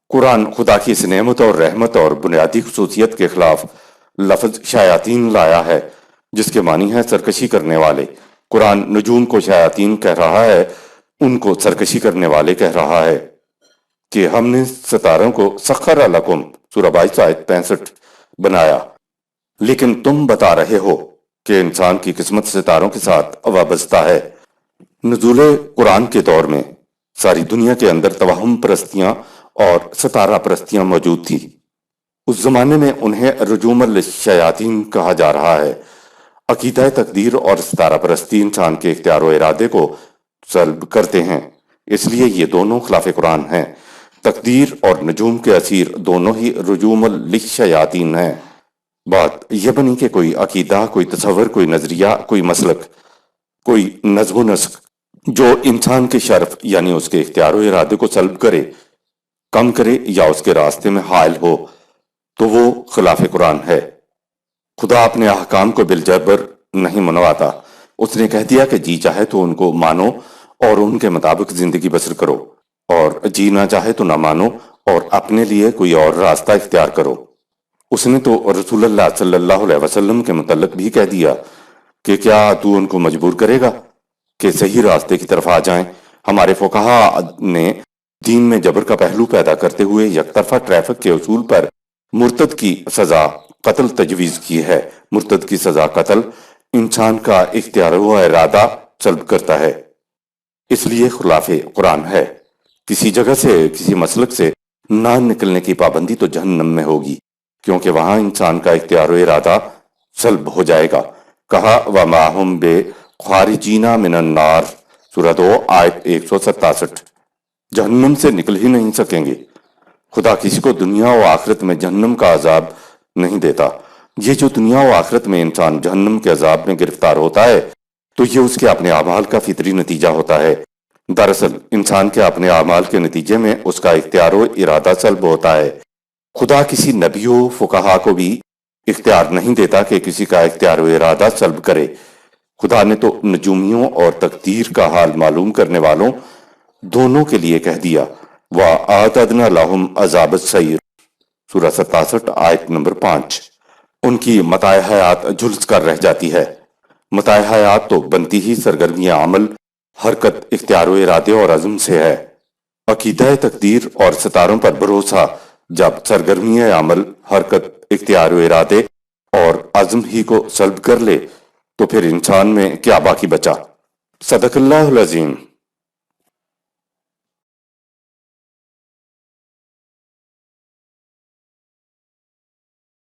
قرآن خدا کی اس نعمت اور رحمت اور بنیادی خصوصیت کے خلاف لفظ شیاطین لایا ہے جس کے معنی ہے سرکشی کرنے والے۔ قرآن نجوم کو شیاطین کہہ رہا ہے، ان کو سرکشی کرنے والے کہہ رہا ہے کہ ہم نے ستاروں کو سخر لکم، سورہ 22 آیت 65 بنایا، لیکن تم بتا رہے ہو کہ انسان کی قسمت ستاروں کے ساتھ وابستہ ہے۔ نزول قرآن کے دور میں ساری دنیا کے اندر توہم پرستیاں اور ستارہ پرستیاں موجود تھی۔ اس زمانے میں انہیں رجوم للشیاطین کہا جا رہا ہے۔ عقیدہ تقدیر اور ستارہ پرستی انسان کے اختیار و ارادے کو سلب کرتے ہیں، اس لیے یہ دونوں خلاف قرآن ہیں۔ تقدیر اور نجوم کے اسیر دونوں ہی رجوم للشیاطین ہیں۔ بات یہ بنی کہ کوئی عقیدہ، کوئی تصور، کوئی نظریہ، کوئی مسلک، کوئی نظم و نسق جو انسان کے شرف یعنی اس کے اختیار و ارادے کو سلب کرے، کم کرے یا اس کے راستے میں حائل ہو تو وہ خلاف قرآن ہے۔ خدا اپنے احکام کو بالجبر نہیں منواتا، اس نے کہہ دیا کہ جی چاہے تو ان کو مانو اور ان کے مطابق زندگی بسر کرو، اور جی نہ چاہے تو نہ مانو اور اپنے لیے کوئی اور راستہ اختیار کرو۔ اس نے تو رسول اللہ صلی اللہ علیہ وسلم کے متعلق بھی کہہ دیا کہ کیا تو ان کو مجبور کرے گا کہ صحیح راستے کی طرف آ جائیں؟ ہمارے فقہا نے دین میں جبر کا پہلو پیدا کرتے ہوئے یک طرفہ ٹریفک کے اصول پر مرتد کی سزا قتل تجویز کی ہے۔ مرتد کی سزا قتل انسان کا اختیار و ارادہ سلب کرتا ہے، اس لیے خلاف قرآن ہے۔ کسی جگہ سے، کسی مسلک سے نہ نکلنے کی پابندی تو جہنم میں ہوگی، کیونکہ وہاں انسان کا اختیار و ارادہ سلب ہو جائے گا۔ کہا وَمَا هُمْ بِخَارِجِينَ مِنَ النَّارِ، سورہ 2 آیت 167۔ جہنم سے نکل ہی نہیں سکیں گے۔ خدا کسی کو دنیا و آخرت میں جہنم کا عذاب نہیں دیتا۔ یہ جو دنیا و آخرت میں انسان جہنم کے عذاب میں گرفتار ہوتا ہے تو یہ اس کے اپنے اعمال کا فطری نتیجہ ہوتا ہے۔ دراصل انسان کے اپنے اعمال کے نتیجے میں اس کا اختیار و ارادہ سلب ہوتا ہے۔ خدا کسی نبی و فقہا کو بھی اختیار نہیں دیتا کہ کسی کا اختیار و ارادہ سلب کرے۔ خدا نے تو نجومیوں اور تقدیر کا حال معلوم کرنے والوں دونوں کے لیے کہہ دیا وَأَعْتَدْنَا لَهُمْ عَذَابَ السَّعِيرِ، سورہ 67 آیت نمبر 5۔ ان کی متاع حیات جھلس کر رہ جاتی ہے۔ متاع حیات تو بنتی ہی سرگرمی عمل، حرکت، اختیار و ارادے اور عزم سے ہے۔ عقیدہ تقدیر اور ستاروں پر بھروسہ جب سرگرمی عمل، حرکت، اختیار و ارادے اور عزم ہی کو سلب کر لے تو پھر انسان میں کیا باقی بچا؟ صدق اللہ العظیم۔